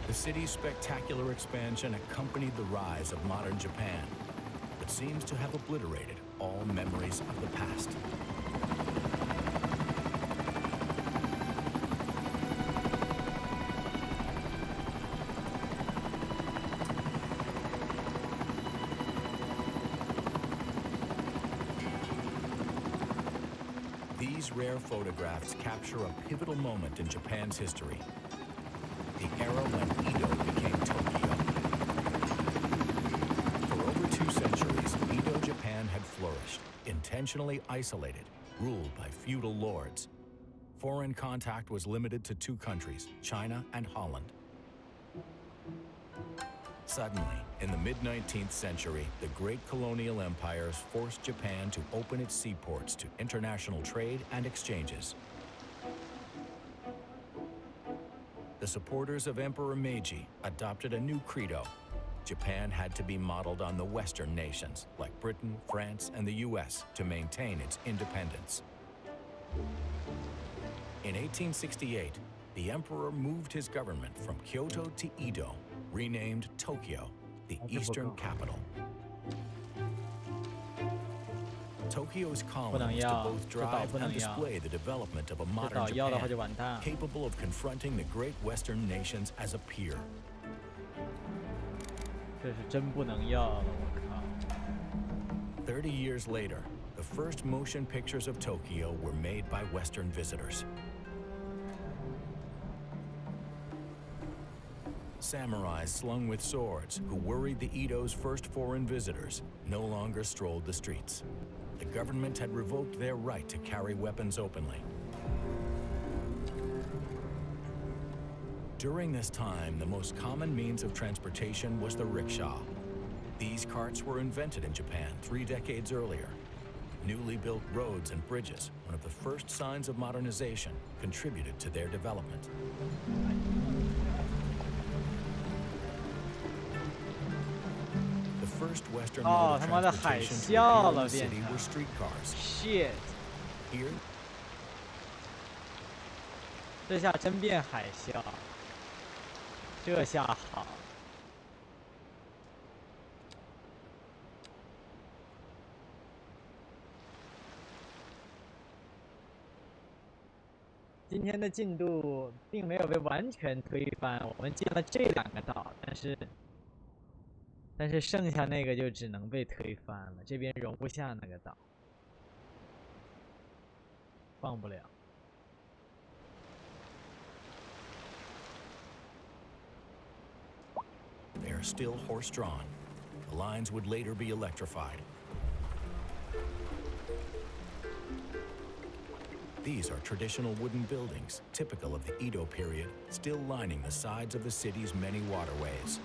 [SPEAKER 10] The city's spectacular expansion accompanied the rise of modern Japan, but seems to have obliterated all memories of the past. These rare photographs capture a pivotal moment in Japan's history. The era when Edo became Tokyo. For over 2 centuries, Edo Japan had flourished, intentionally isolated, ruled by feudal lords. Foreign contact was limited to 2 countries, China and Holland. Suddenly, in the mid-19th century, the great colonial empires forced Japan to open its seaports to international trade and exchanges. The supporters of Emperor Meiji adopted a new credo. Japan had to be modeled on the Western nations, like Britain, France, and the US, to maintain its independence. In 1868, the emperor moved his government from Kyoto to Edo, renamed Tokyo, the eastern capital. Tokyo's colony is to both drive and display the development of a modern Japan, capable of confronting the great Western nations as a peer.
[SPEAKER 1] 这是真不能要了，我靠。
[SPEAKER 10] 30 years later, the first motion pictures of Tokyo were made by Western visitors. Samurais slung with swords, who worried the Edo's first foreign visitors, no longer strolled the streets. The government had revoked their right to carry weapons openly. During this time, the most common means of transportation was the rickshaw. These carts were invented in Japan 3 decades earlier. Newly built roads and bridges, one of the first signs of modernization, contributed to their development. The first Western mode of transportation to appear in the city were streetcars.
[SPEAKER 1] Shit.
[SPEAKER 10] Here,
[SPEAKER 1] 这下真变海啸，这下好。今天的进度并没有被完全推翻，我们建了这2个岛，但是剩下那个就只能被推翻了，这边容不下那个岛，放不了。
[SPEAKER 10] they are still horse-drawn. The lines would later be electrified. These are traditional wooden buildings, typical of the Edo period, still lining the sides of the city's many waterways.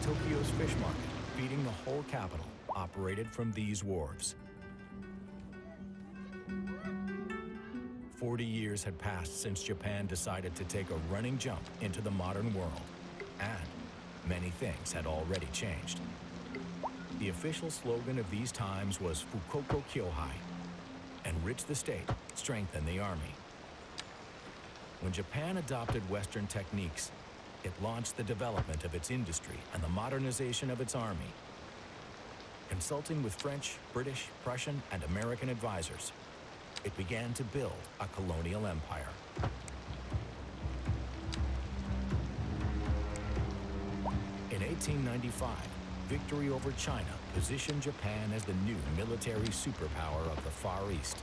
[SPEAKER 10] Tokyo's fish market, feeding the whole capital, operated from these wharves. 40 years had passed since Japan decided to take a running jump into the modern world, and many things had already changed. The official slogan of these times was Fukoko Kyohai, enrich the state, strengthen the army. When Japan adopted Western techniques, it launched the development of its industry and the modernization of its army. Consulting with French, British, Prussian, and American advisors, it began to build a colonial empire. In 1895, victory over China positioned Japan as the new military superpower of the Far East.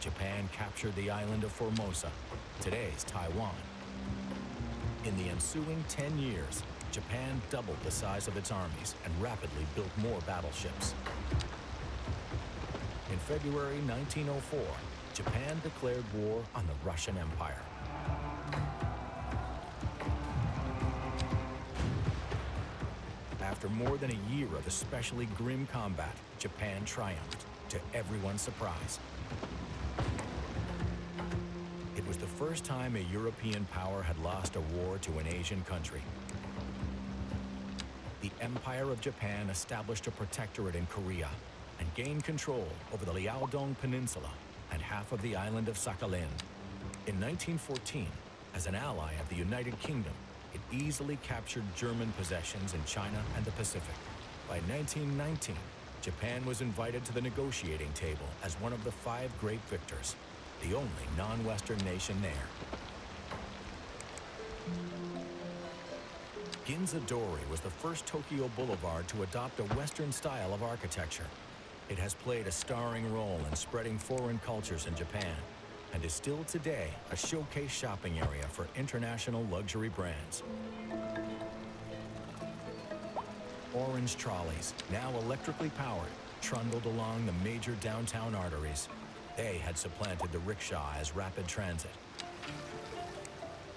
[SPEAKER 10] Japan captured the island of Formosa, today's Taiwan. In the ensuing 10 years, Japan doubled the size of its armies and rapidly built more battleships. In February 1904, Japan declared war on the Russian Empire. After more than a year of especially grim combat, Japan triumphed, to everyone's surprise. It was the first time a European power had lost a war to an Asian country. The Empire of Japan established a protectorate in Korea and gained control over the Liaodong Peninsula and half of the island of Sakhalin. In 1914, as an ally of the United Kingdom, it easily captured German possessions in China and the Pacific. By 1919, Japan was invited to the negotiating table as one of the 5 great victors, the only non-Western nation there. Ginza-dori was the first Tokyo boulevard to adopt a Western style of architecture. It has played a starring role in spreading foreign cultures in Japan, and is still today a showcase shopping area for international luxury brands. Orange trolleys, now electrically powered, trundled along the major downtown arteries. They had supplanted the rickshaw as rapid transit.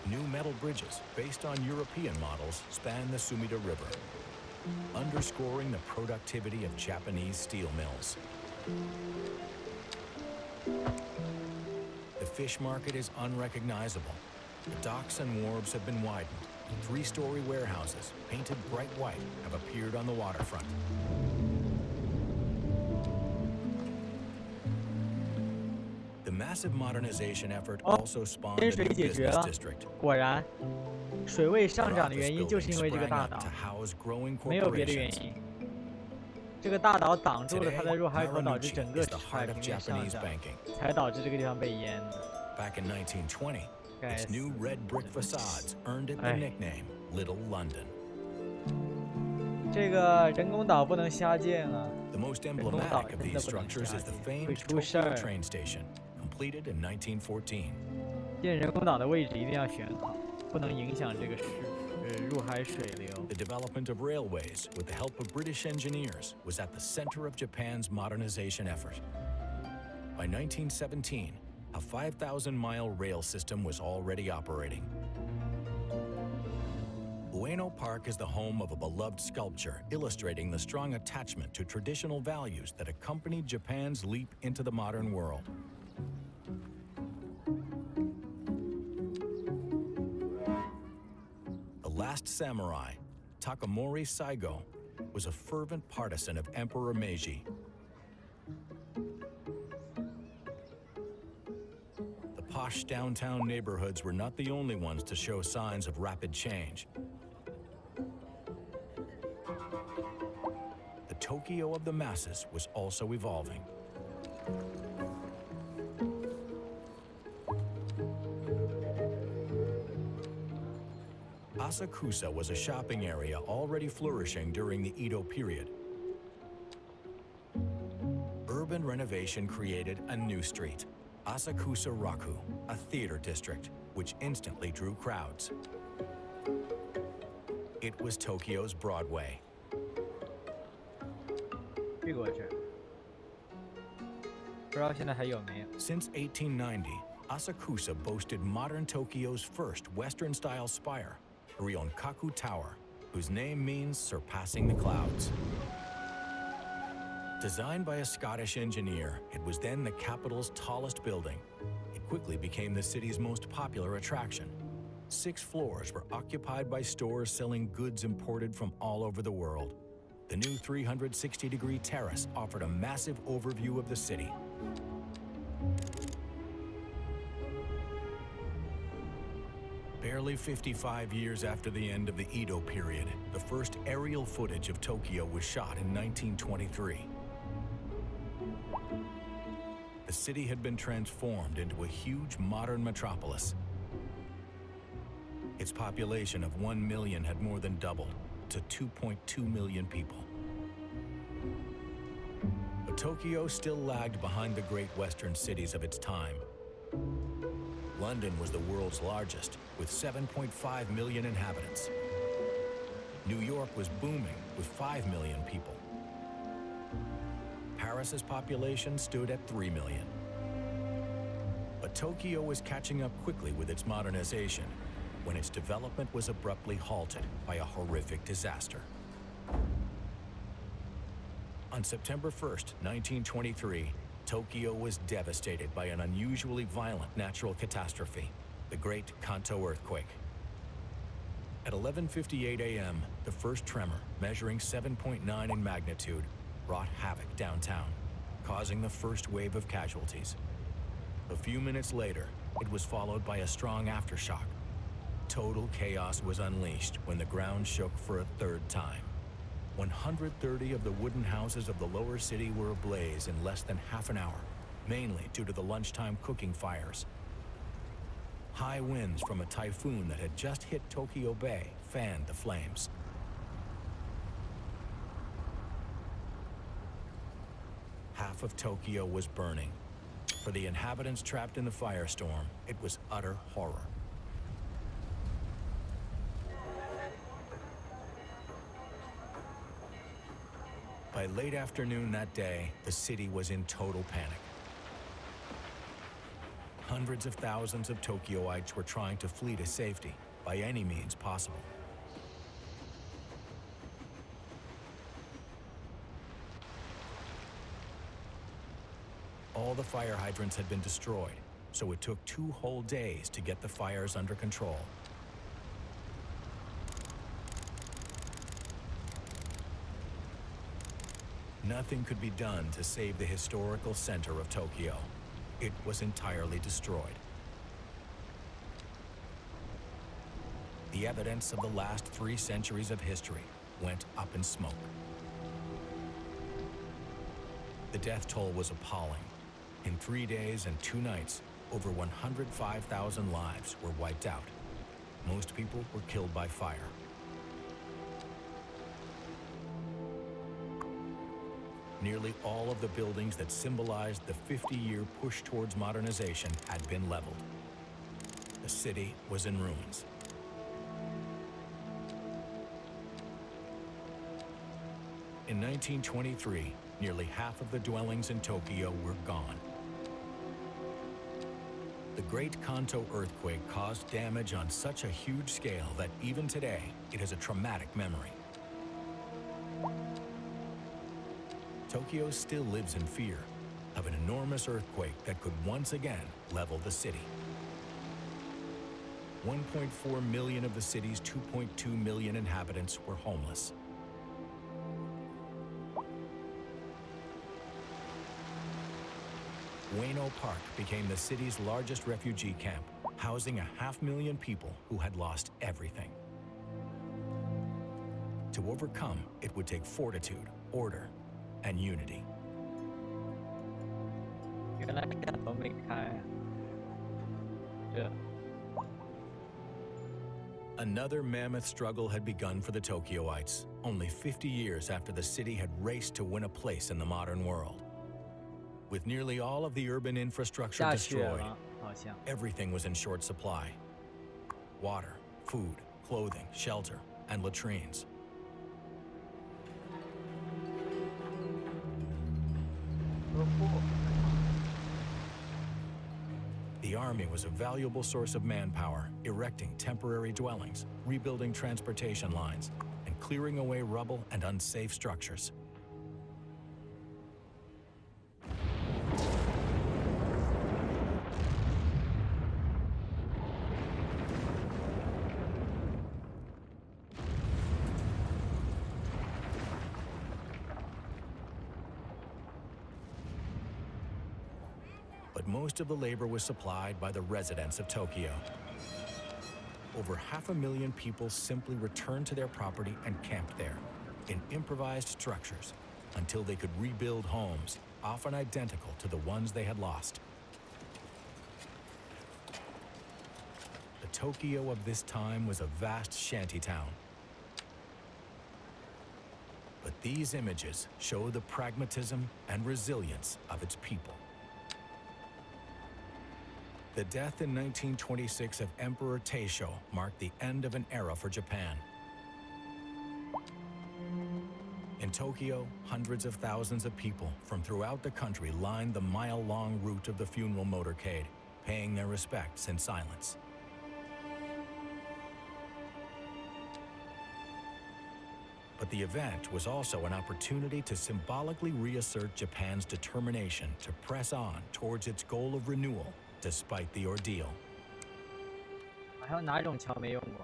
[SPEAKER 10] New metal bridges, based on European models, span the Sumida River, underscoring the productivity of Japanese steel mills. The fish market is unrecognizable. The docks and wharves have been widened. 3-story warehouses, painted bright white, have appeared on the waterfront. The massive modernization effort also spawned a new business district.
[SPEAKER 1] 果然，水位上涨的原因就是因为这个大岛，没有别的原因。这个大岛挡住了它的入海口，导致整个海平面上涨，才导致这个地方被淹的。
[SPEAKER 10] Back in 1920, Its new red brick facades earned it the nickname Little London.
[SPEAKER 1] 这个人工岛不能瞎建啊！
[SPEAKER 10] The most emblematic of these structures is the famed Tokyo train station, completed in 1914.
[SPEAKER 1] 建人工岛的位置一定要选好，不能影响这个入海水流。
[SPEAKER 10] The development of railways, with the help of British engineers, was at the center of Japan's modernization effort. By 1917, a 5,000-mile rail system was already operating. Ueno Park is the home of a beloved sculpture illustrating the strong attachment to traditional values that accompanied Japan's leap into the modern world. The last samurai, Takamori Saigo, was a fervent partisan of Emperor Meiji. The posh downtown neighborhoods were not the only ones to show signs of rapid change. The Tokyo of the masses was also evolving. Asakusa was a shopping area already flourishing during the Edo period. Urban renovation created a new street, Asakusa Raku, a theater district, which instantly drew crowds. It was Tokyo's Broadway.
[SPEAKER 1] 去过这儿，不知道现在还有没有。
[SPEAKER 10] Since 1890, Asakusa boasted modern Tokyo's first Western-style spire, Rionkaku Tower, whose name means surpassing the clouds. Designed by a Scottish engineer, it was then the capital's tallest building. It quickly became the city's most popular attraction. 6 floors were occupied by stores selling goods imported from all over the world. The new 360-degree terrace offered a massive overview of the city. Barely 55 years after the end of the Edo period, the first aerial footage of Tokyo was shot in 1923. The city had been transformed into a huge modern metropolis. Its population of 1 million had more than doubled to 2.2 million people. But Tokyo still lagged behind the great Western cities of its time. London was the world's largest, with 7.5 million inhabitants. New York was booming, with 5 million people. Paris's population stood at 3 million. But Tokyo was catching up quickly with its modernization, when its development was abruptly halted by a horrific disaster. On September 1st, 1923, Tokyo was devastated by an unusually violent natural catastrophe, the Great Kanto earthquake. At 11:58 a.m., the first tremor, measuring 7.9 in magnitude, wrought havoc downtown, causing the first wave of casualties. A few minutes later, it was followed by a strong aftershock. Total chaos was unleashed when the ground shook for a third time. 130 of the wooden houses of the lower city were ablaze in less than half an hour, mainly due to the lunchtime cooking fires. High winds from a typhoon that had just hit Tokyo Bay fanned the flames. Half of Tokyo was burning. For the inhabitants trapped in the firestorm, it was utter horror. By late afternoon that day, the city was in total panic. Hundreds of thousands of Tokyoites were trying to flee to safety by any means possible. All the fire hydrants had been destroyed, so it took 2 whole days to get the fires under control. Nothing could be done to save the historical center of Tokyo. It was entirely destroyed. The evidence of the last 3 centuries of history went up in smoke. The death toll was appalling. In 3 days and 2 nights, over 105,000 lives were wiped out. Most people were killed by fire. Nearly all of the buildings that symbolized the 50-year push towards modernization had been leveled. The city was in ruins. In 1923, nearly half of the dwellings in Tokyo were gone. The Great Kanto earthquake caused damage on such a huge scale that even today, it has a traumatic memory. Tokyo still lives in fear of an enormous earthquake that could once again level the city. 1.4 million of the city's 2.2 million inhabitants were homeless. Ueno Park became the city's largest refugee camp, housing 500,000 people who had lost everything. To overcome, it would take fortitude, order, and unity.
[SPEAKER 1] 原来店都没开。这
[SPEAKER 10] Another mammoth struggle had begun for the Tokyoites, only 50 years after the city had raced to win a place in the modern world. With nearly all of the urban infrastructure
[SPEAKER 1] 下雪
[SPEAKER 10] destroyed,
[SPEAKER 1] 了，好像。
[SPEAKER 10] everything was in short supply. Water, food, clothing, shelter, and latrines. The army was a valuable source of manpower, erecting temporary dwellings, rebuilding transportation lines, and clearing away rubble and unsafe structures. But most of the labor was supplied by the residents of Tokyo. Over 500,000 people simply returned to their property and camped there, in improvised structures, until they could rebuild homes, often identical to the ones they had lost. The Tokyo of this time was a vast shantytown. But these images show the pragmatism and resilience of its people. The death in 1926 of Emperor Taisho marked the end of an era for Japan. In Tokyo, hundreds of thousands of people from throughout the country lined the mile-long route of the funeral motorcade, paying their respects in silence. But the event was also an opportunity to symbolically reassert Japan's determination to press on towards its goal of renewal despite the ordeal.
[SPEAKER 1] 还有哪种桥没用过？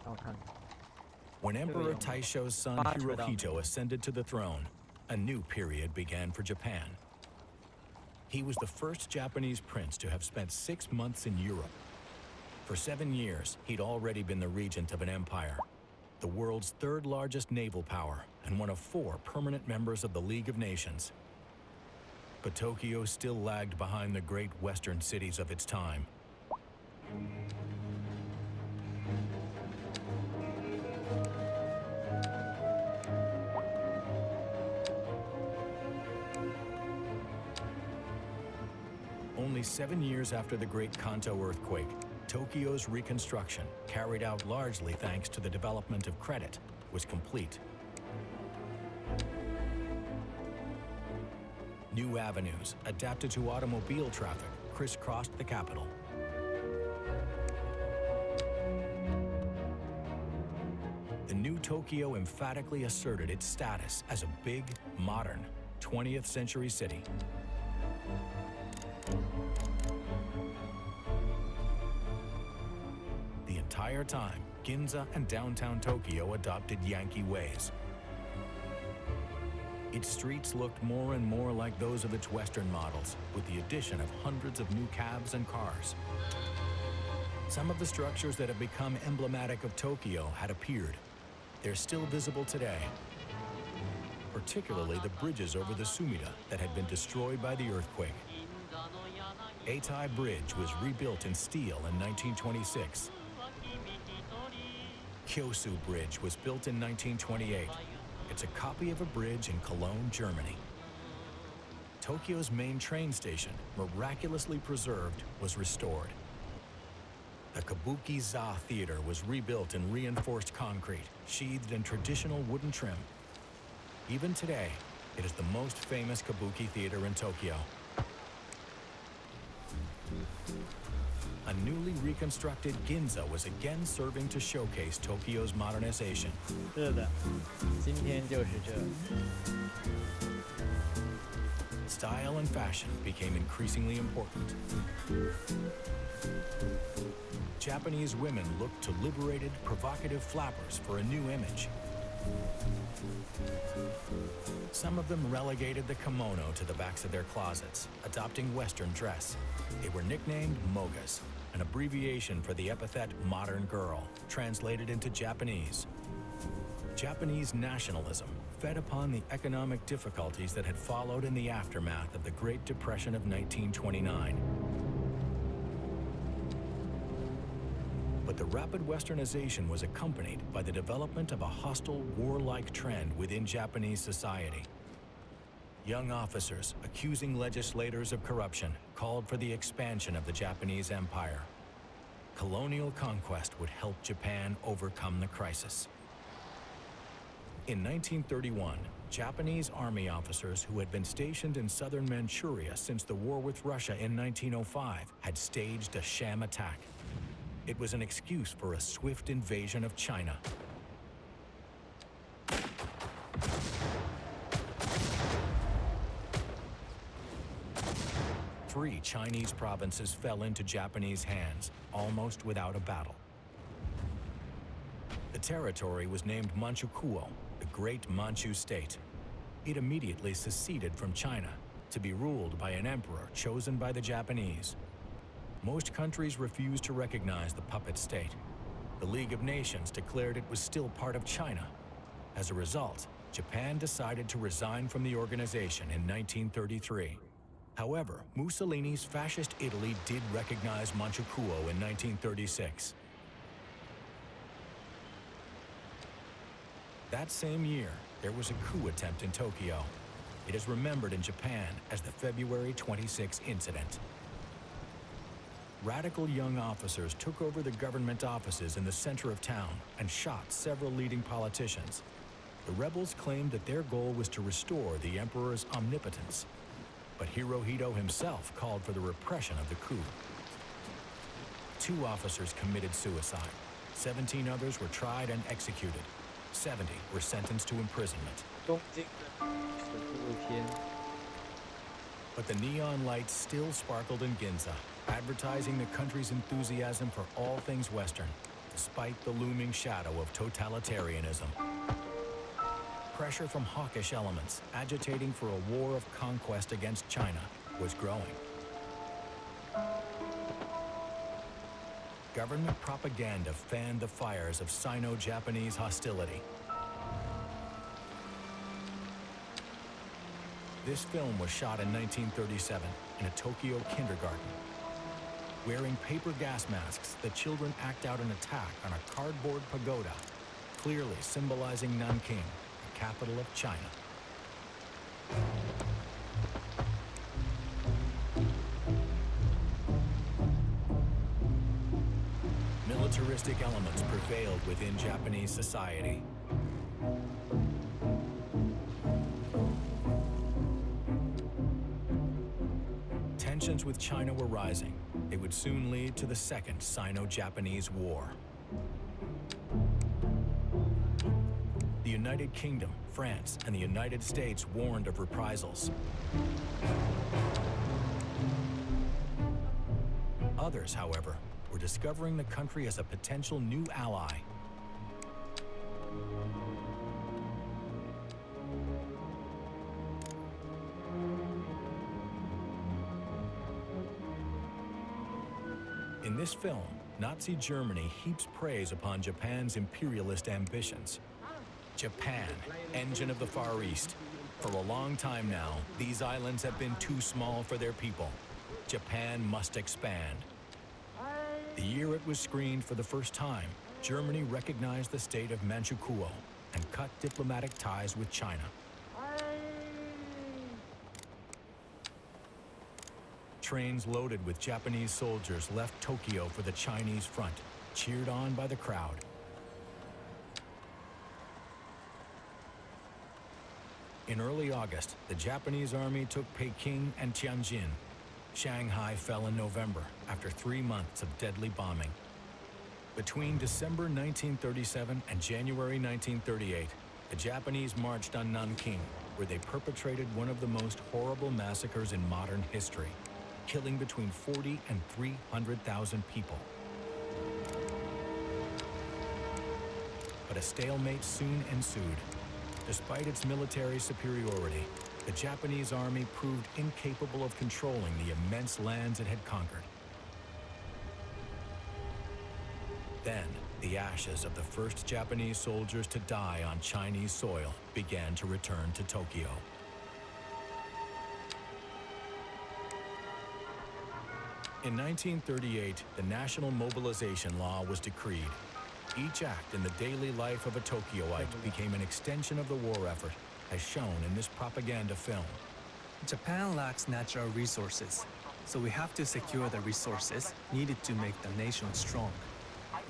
[SPEAKER 1] 让我看看。
[SPEAKER 10] When Emperor Taisho's son Hirohito ascended to the throne, a new period began for Japan. He was the first Japanese prince to have spent 6 months in Europe. For 7 years, he'd already been the regent of an empire, the world's third largest naval power, and one of 4 permanent members of the League of Nations. But Tokyo still lagged behind the great Western cities of its time. Only 7 years after the Great Kanto earthquake, Tokyo's reconstruction, carried out largely thanks to the development of credit, was complete. New avenues, adapted to automobile traffic, crisscrossed the capital. The new Tokyo emphatically asserted its status as a big, modern, 20th century city. The entire time, Ginza and downtown Tokyo adopted Yankee ways. Its streets looked more and more like those of its Western models, with the addition of hundreds of new cabs and cars. Some of the structures that have become emblematic of Tokyo had appeared. They're still visible today. particularly the bridges over the Sumida that had been destroyed by the earthquake. Eitai Bridge was rebuilt in steel in 1926. Kyosu Bridge was built in 1928. It's a copy of a bridge in Cologne, Germany. Tokyo's main train station, miraculously preserved, was restored. The Kabuki-za Theater was rebuilt in reinforced concrete, sheathed in traditional wooden trim. Even today, it is the most famous kabuki theater in Tokyo. A newly reconstructed Ginza was again serving to showcase Tokyo's modernization.
[SPEAKER 1] 是的，今天就是这。
[SPEAKER 10] Style and fashion became increasingly important. Japanese women looked to liberated, provocative flappers for a new image. Some of them relegated the kimono to the backs of their closets, adopting Western dress. They were nicknamed mogas, an abbreviation for the epithet modern girl, translated into Japanese. Japanese nationalism fed upon the economic difficulties that had followed in the aftermath of the Great Depression of 1929. But the rapid westernization was accompanied by the development of a hostile, warlike trend within Japanese society. Young officers, accusing legislators of corruption, called for the expansion of the Japanese empire. Colonial conquest would help Japan overcome the crisis. In 1931, Japanese army officers who had been stationed in southern Manchuria since the war with Russia in 1905 had staged a sham attack. It was an excuse for a swift invasion of China. Three Chinese provinces fell into Japanese hands, almost without a battle. The territory was named Manchukuo, the Great Manchu State. It immediately seceded from China to be ruled by an emperor chosen by the Japanese. Most countries refused to recognize the puppet state. The League of Nations declared it was still part of China. As a result, Japan decided to resign from the organization in 1933. However, Mussolini's fascist Italy did recognize Manchukuo in 1936. That same year, there was a coup attempt in Tokyo. It is remembered in Japan as the February 26 incident. Radical young officers took over the government offices in the center of town and shot several leading politicians. The rebels claimed that their goal was to restore the emperor's omnipotence. But Hirohito himself called for the repression of the coup. 2 officers committed suicide. 17 others were tried and executed. 70 were sentenced to imprisonment.
[SPEAKER 1] 东京的纪录片。
[SPEAKER 10] But the neon lights still sparkled in Ginza, advertising the country's enthusiasm for all things Western, despite the looming shadow of totalitarianism. Pressure from hawkish elements, agitating for a war of conquest against China, was growing. Government propaganda fanned the fires of Sino-Japanese hostility. This film was shot in 1937 in a Tokyo kindergarten. Wearing paper gas masks, the children act out an attack on a cardboard pagoda, clearly symbolizing Nanking, the capital of China. Militaristic elements prevailed within Japanese society. Tensions with China were rising. They would soon lead to the Second Sino-Japanese War. The United Kingdom, France, and the United States warned of reprisals. Others, however, were discovering the country as a potential new ally. In this film, Nazi Germany heaps praise upon Japan's imperialist ambitions. Japan, engine of the Far East. For a long time now, these islands have been too small for their people. Japan must expand. The year it was screened for the first time, Germany recognized the state of Manchukuo and cut diplomatic ties with China. Trains loaded with Japanese soldiers left Tokyo for the Chinese front, cheered on by the crowd. In early August, the Japanese army took Peking and Tianjin. Shanghai fell in November after 3 months of deadly bombing. Between December 1937 and January 1938, the Japanese marched on Nanking, where they perpetrated one of the most horrible massacres in modern history, killing between 40 and 300,000 people. But a stalemate soon ensued. Despite its military superiority, the Japanese army proved incapable of controlling the immense lands it had conquered. Then, the ashes of the first Japanese soldiers to die on Chinese soil began to return to Tokyo. In 1938, the National Mobilization Law was decreed. Each act in the daily life of a Tokyoite became an extension of the war effort, as shown in this propaganda film.
[SPEAKER 11] Japan lacks natural resources, so we have to secure the resources needed to make the nation strong.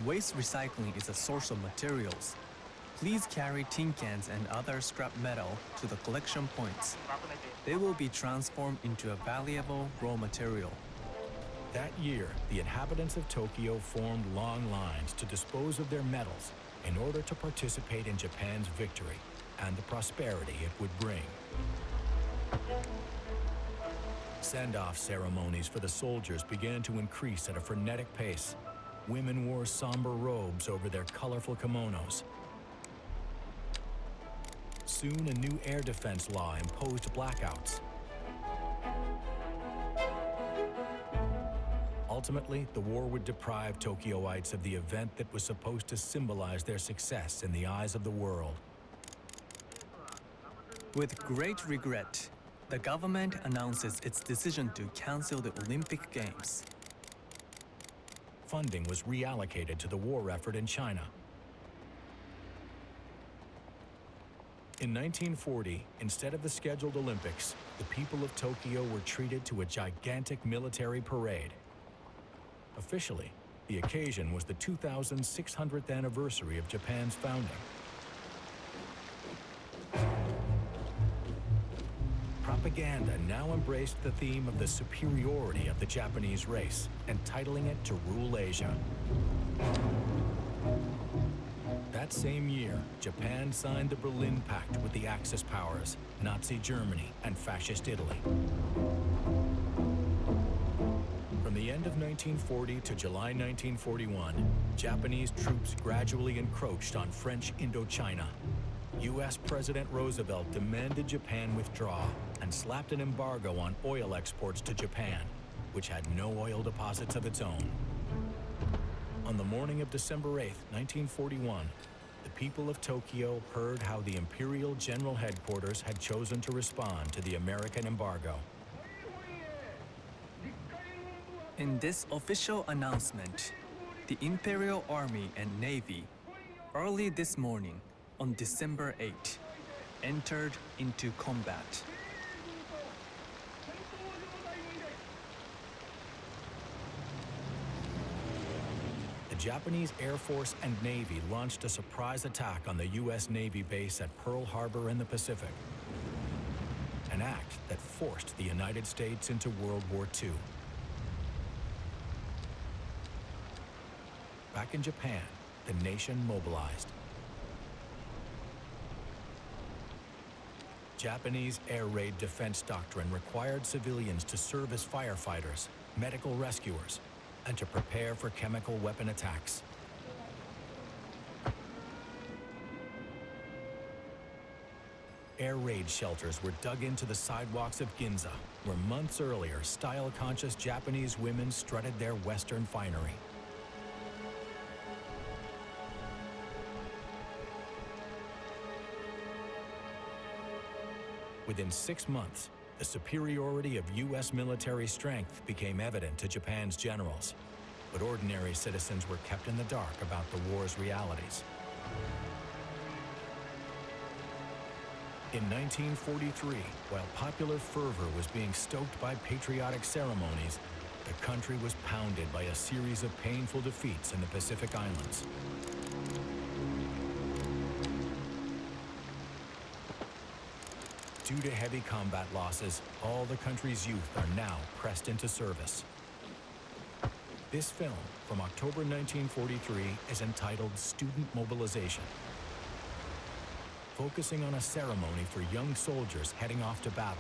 [SPEAKER 11] Waste recycling is a source of materials. Please carry tin cans and other scrap metal to the collection points. They will be transformed into a valuable raw material.
[SPEAKER 10] That year, the inhabitants of Tokyo formed long lines to dispose of their metals in order to participate in Japan's victory and the prosperity it would bring. Send-off ceremonies for the soldiers began to increase at a frenetic pace. Women wore somber robes over their colorful kimonos. Soon, a new air defense law imposed blackouts. Ultimately, the war would deprive Tokyoites of the event that was supposed to symbolize their success in the eyes of the world.
[SPEAKER 11] With great regret, the government announces its decision to cancel the Olympic Games.
[SPEAKER 10] Funding was reallocated to the war effort in China. In 1940, instead of the scheduled Olympics, the people of Tokyo were treated to a gigantic military parade. Officially, the occasion was the 2600th anniversary of Japan's founding. Propaganda now embraced the theme of the superiority of the Japanese race, entitling it to rule Asia. That same year, Japan signed the Berlin Pact with the Axis powers, Nazi Germany and Fascist Italy. From the end of 1940 to July 1941, Japanese troops gradually encroached on French Indochina. U.S. President Roosevelt demanded Japan withdraw and slapped an embargo on oil exports to Japan, which had no oil deposits of its own. On the morning of December 8, 1941, the people of Tokyo heard how the Imperial General Headquarters had chosen to respond to the American embargo.
[SPEAKER 11] In this official announcement, the Imperial Army and Navy, early this morning, on December 8, entered into combat.
[SPEAKER 10] The Japanese Air Force and Navy launched a surprise attack on the U.S. Navy base at Pearl Harbor in the Pacific, an act that forced the United States into World War II. Back in Japan, the nation mobilized. Japanese air raid defense doctrine required civilians to serve as firefighters, medical rescuers, and to prepare for chemical weapon attacks. Air raid shelters were dug into the sidewalks of Ginza, where months earlier, style-conscious Japanese women strutted their Western finery. Within 6 months, the superiority of U.S. military strength became evident to Japan's generals, but ordinary citizens were kept in the dark about the war's realities. In 1943, while popular fervor was being stoked by patriotic ceremonies, the country was pounded by a series of painful defeats in the Pacific Islands. Due to heavy combat losses, all the country's youth are now pressed into service. This film, from October 1943, is entitled Student Mobilization, focusing on a ceremony for young soldiers heading off to battle.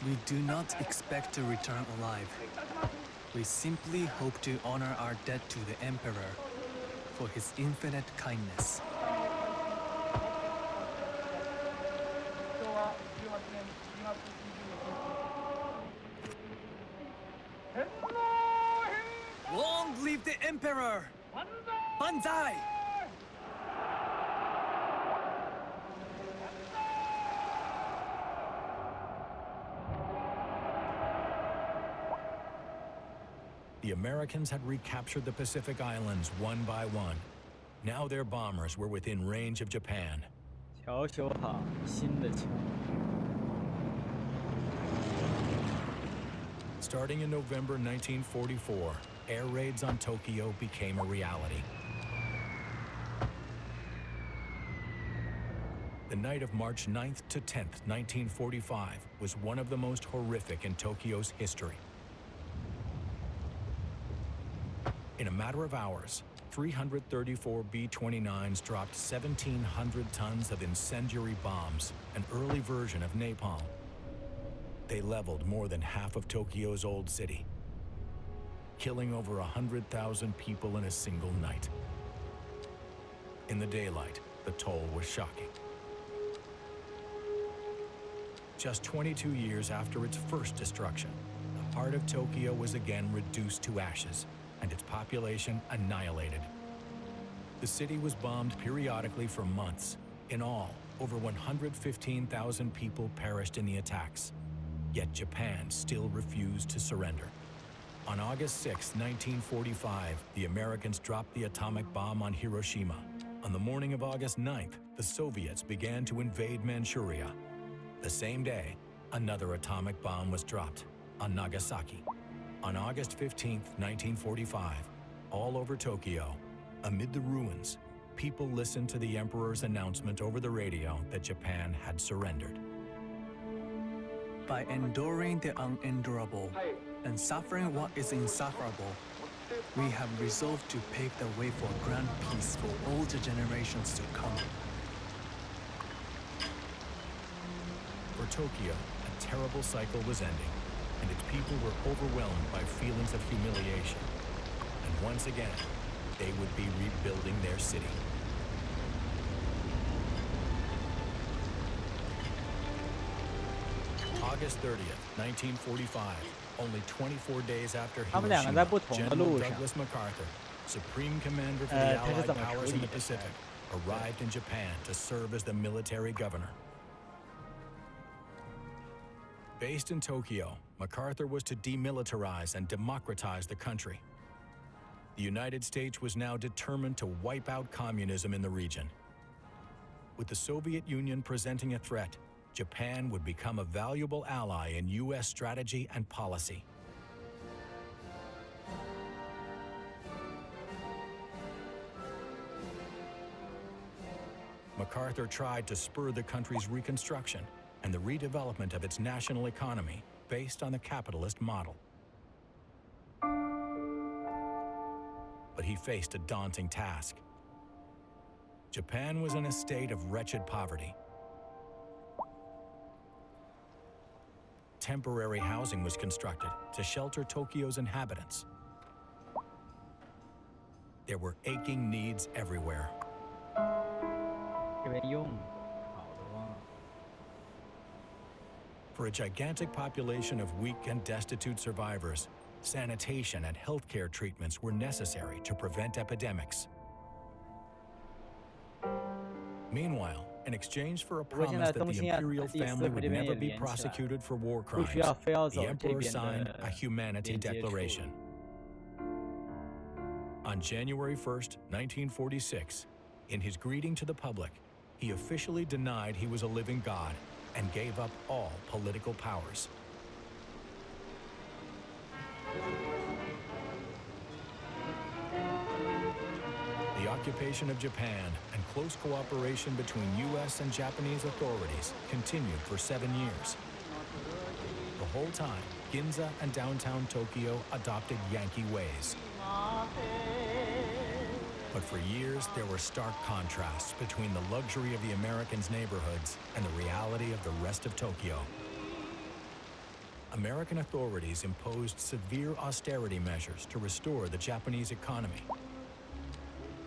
[SPEAKER 11] We do not expect to return alive. We simply hope to honor our debt to the Emperor for his infinite kindness. Long live the Emperor! Banzai!
[SPEAKER 10] The Americans had recaptured the Pacific Islands one by one. Now their bombers were within range of Japan.
[SPEAKER 1] 瞧修好新的枪。
[SPEAKER 10] Starting in November 1944, air raids on Tokyo became a reality. The night of March 9th to 10th, 1945, was one of the most horrific in Tokyo's history. In a matter of hours, 334 B-29s dropped 1,700 tons of incendiary bombs, an early version of napalm. They leveled more than half of Tokyo's old city, killing over 100,000 people in a single night. In the daylight, the toll was shocking. Just 22 years after its first destruction, the heart of Tokyo was again reduced to ashes, and its population annihilated. The city was bombed periodically for months. In all, over 115,000 people perished in the attacks. Yet Japan still refused to surrender. On August 6, 1945, the Americans dropped the atomic bomb on Hiroshima. On the morning of August 9th, the Soviets began to invade Manchuria. The same day, another atomic bomb was dropped on Nagasaki. On August 15, 1945, all over Tokyo, amid the ruins, people listened to the Emperor's announcement over the radio that Japan had surrendered.
[SPEAKER 11] By enduring the unendurable and suffering what is insufferable, we have resolved to pave the way for grand peace for all the generations to come.
[SPEAKER 10] For Tokyo, a terrible cycle was ending, and its people were overwhelmed by feelings of humiliation. And once again, they would be rebuilding their city. August 30th, 1945, only 24 days after Hiroshima, General Douglas MacArthur, Supreme Commander for the Allied powers in the Pacific, arrived in Japan to serve as the military governor. Based in Tokyo, MacArthur was to demilitarize and democratize the country. The United States was now determined to wipe out communism in the region. With the Soviet Union presenting a threat, Japan would become a valuable ally in U.S. strategy and policy. MacArthur tried to spur the country's reconstruction and the redevelopment of its national economy based on the capitalist model. But he faced a daunting task. Japan was in a state of wretched poverty. Temporary housing was constructed to shelter Tokyo's inhabitants. There were aching needs everywhere. For a gigantic population of weak and destitute survivors, sanitation and healthcare treatments were necessary to prevent epidemics. Meanwhile, in exchange for a
[SPEAKER 1] 不过现
[SPEAKER 10] promise
[SPEAKER 1] 在
[SPEAKER 10] that
[SPEAKER 1] 东
[SPEAKER 10] the
[SPEAKER 1] 新亚
[SPEAKER 10] imperial
[SPEAKER 1] 第四
[SPEAKER 10] family
[SPEAKER 1] 和
[SPEAKER 10] would
[SPEAKER 1] 这边也
[SPEAKER 10] never be
[SPEAKER 1] 连起来，
[SPEAKER 10] prosecuted for war
[SPEAKER 1] 不需要
[SPEAKER 10] crimes,
[SPEAKER 1] 非要
[SPEAKER 10] the
[SPEAKER 1] 走这
[SPEAKER 10] emperor
[SPEAKER 1] 边
[SPEAKER 10] signed
[SPEAKER 1] 的
[SPEAKER 10] a humanity
[SPEAKER 1] 连接处。
[SPEAKER 10] declaration. On January 1st, 1946, in his greeting to the public, he officially denied he was a living god and gave up all political powers. The occupation of Japan and close cooperation between U.S. and Japanese authorities continued for 7 years. The whole time, Ginza and downtown Tokyo adopted Yankee ways. But for years, there were stark contrasts between the luxury of the Americans' neighborhoods and the reality of the rest of Tokyo. American authorities imposed severe austerity measures to restore the Japanese economy.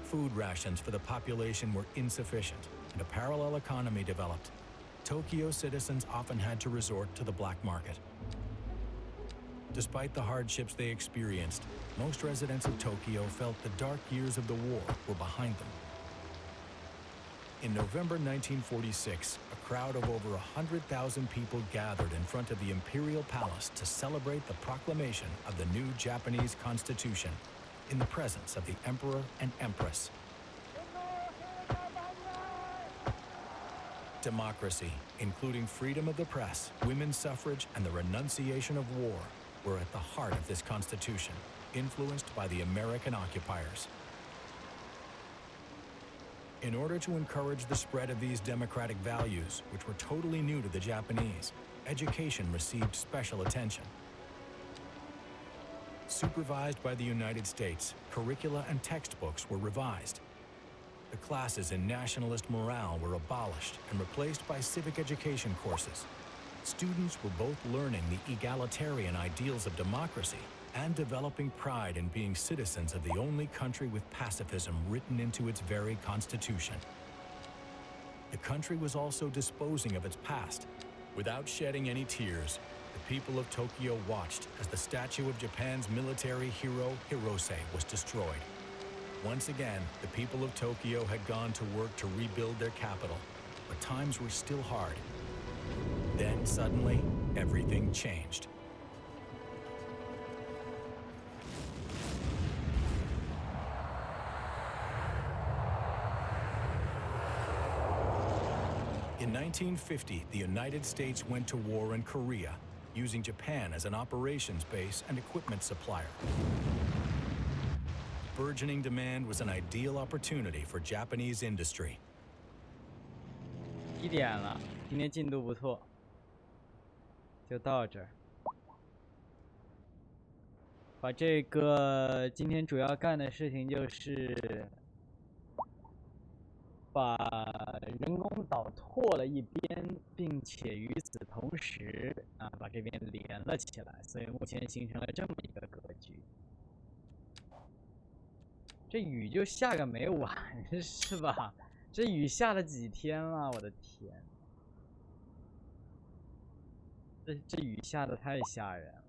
[SPEAKER 10] Food rations for the population were insufficient, and a parallel economy developed. Tokyo citizens often had to resort to the black market. Despite the hardships they experienced, most residents of Tokyo felt the dark years of the war were behind them. In November 1946, a crowd of over 100,000 people gathered in front of the Imperial Palace to celebrate the proclamation of the new Japanese Constitution in the presence of the Emperor and Empress. Democracy, including freedom of the press, women's suffrage, and the renunciation of war, were at the heart of this constitution, influenced by the American occupiers. In order to encourage the spread of these democratic values, which were totally new to the Japanese, education received special attention. Supervised by the United States, curricula and textbooks were revised. The classes in nationalist morale were abolished and replaced by civic education courses. Students were both learning the egalitarian ideals of democracy and developing pride in being citizens of the only country with pacifism written into its very constitution. The country was also disposing of its past. Without shedding any tears, the people of Tokyo watched as the statue of Japan's military hero, Hirose, was destroyed. Once again, the people of Tokyo had gone to work to rebuild their capital, but times were still hard. Then, suddenly, everything changed. In 1950, the United States went to war in Korea, using Japan as an operations base and equipment supplier. Burgeoning demand was an ideal opportunity for Japanese industry.
[SPEAKER 1] 1点了，今天进度不错，就到这儿。把这个今天主要干的事情就是把人工岛拓了一边，并且与此同时把这边连了起来，所以目前形成了这么一个格局。这雨就下个没完是吧？这雨下了几天了，我的天！这雨下的太吓人了，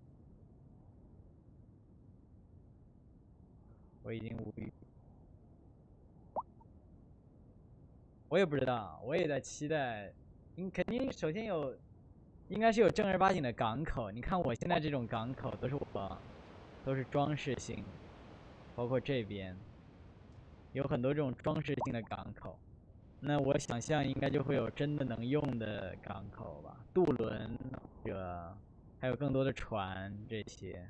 [SPEAKER 1] 我已经无语。我也不知道，我也在期待。肯定首先应该是有正儿八经的港口。你看我现在这种港口都是装饰性，包括这边有很多这种装饰性的港口。那我想象应该就会有真的能用的港口吧，渡轮或者还有更多的船这些。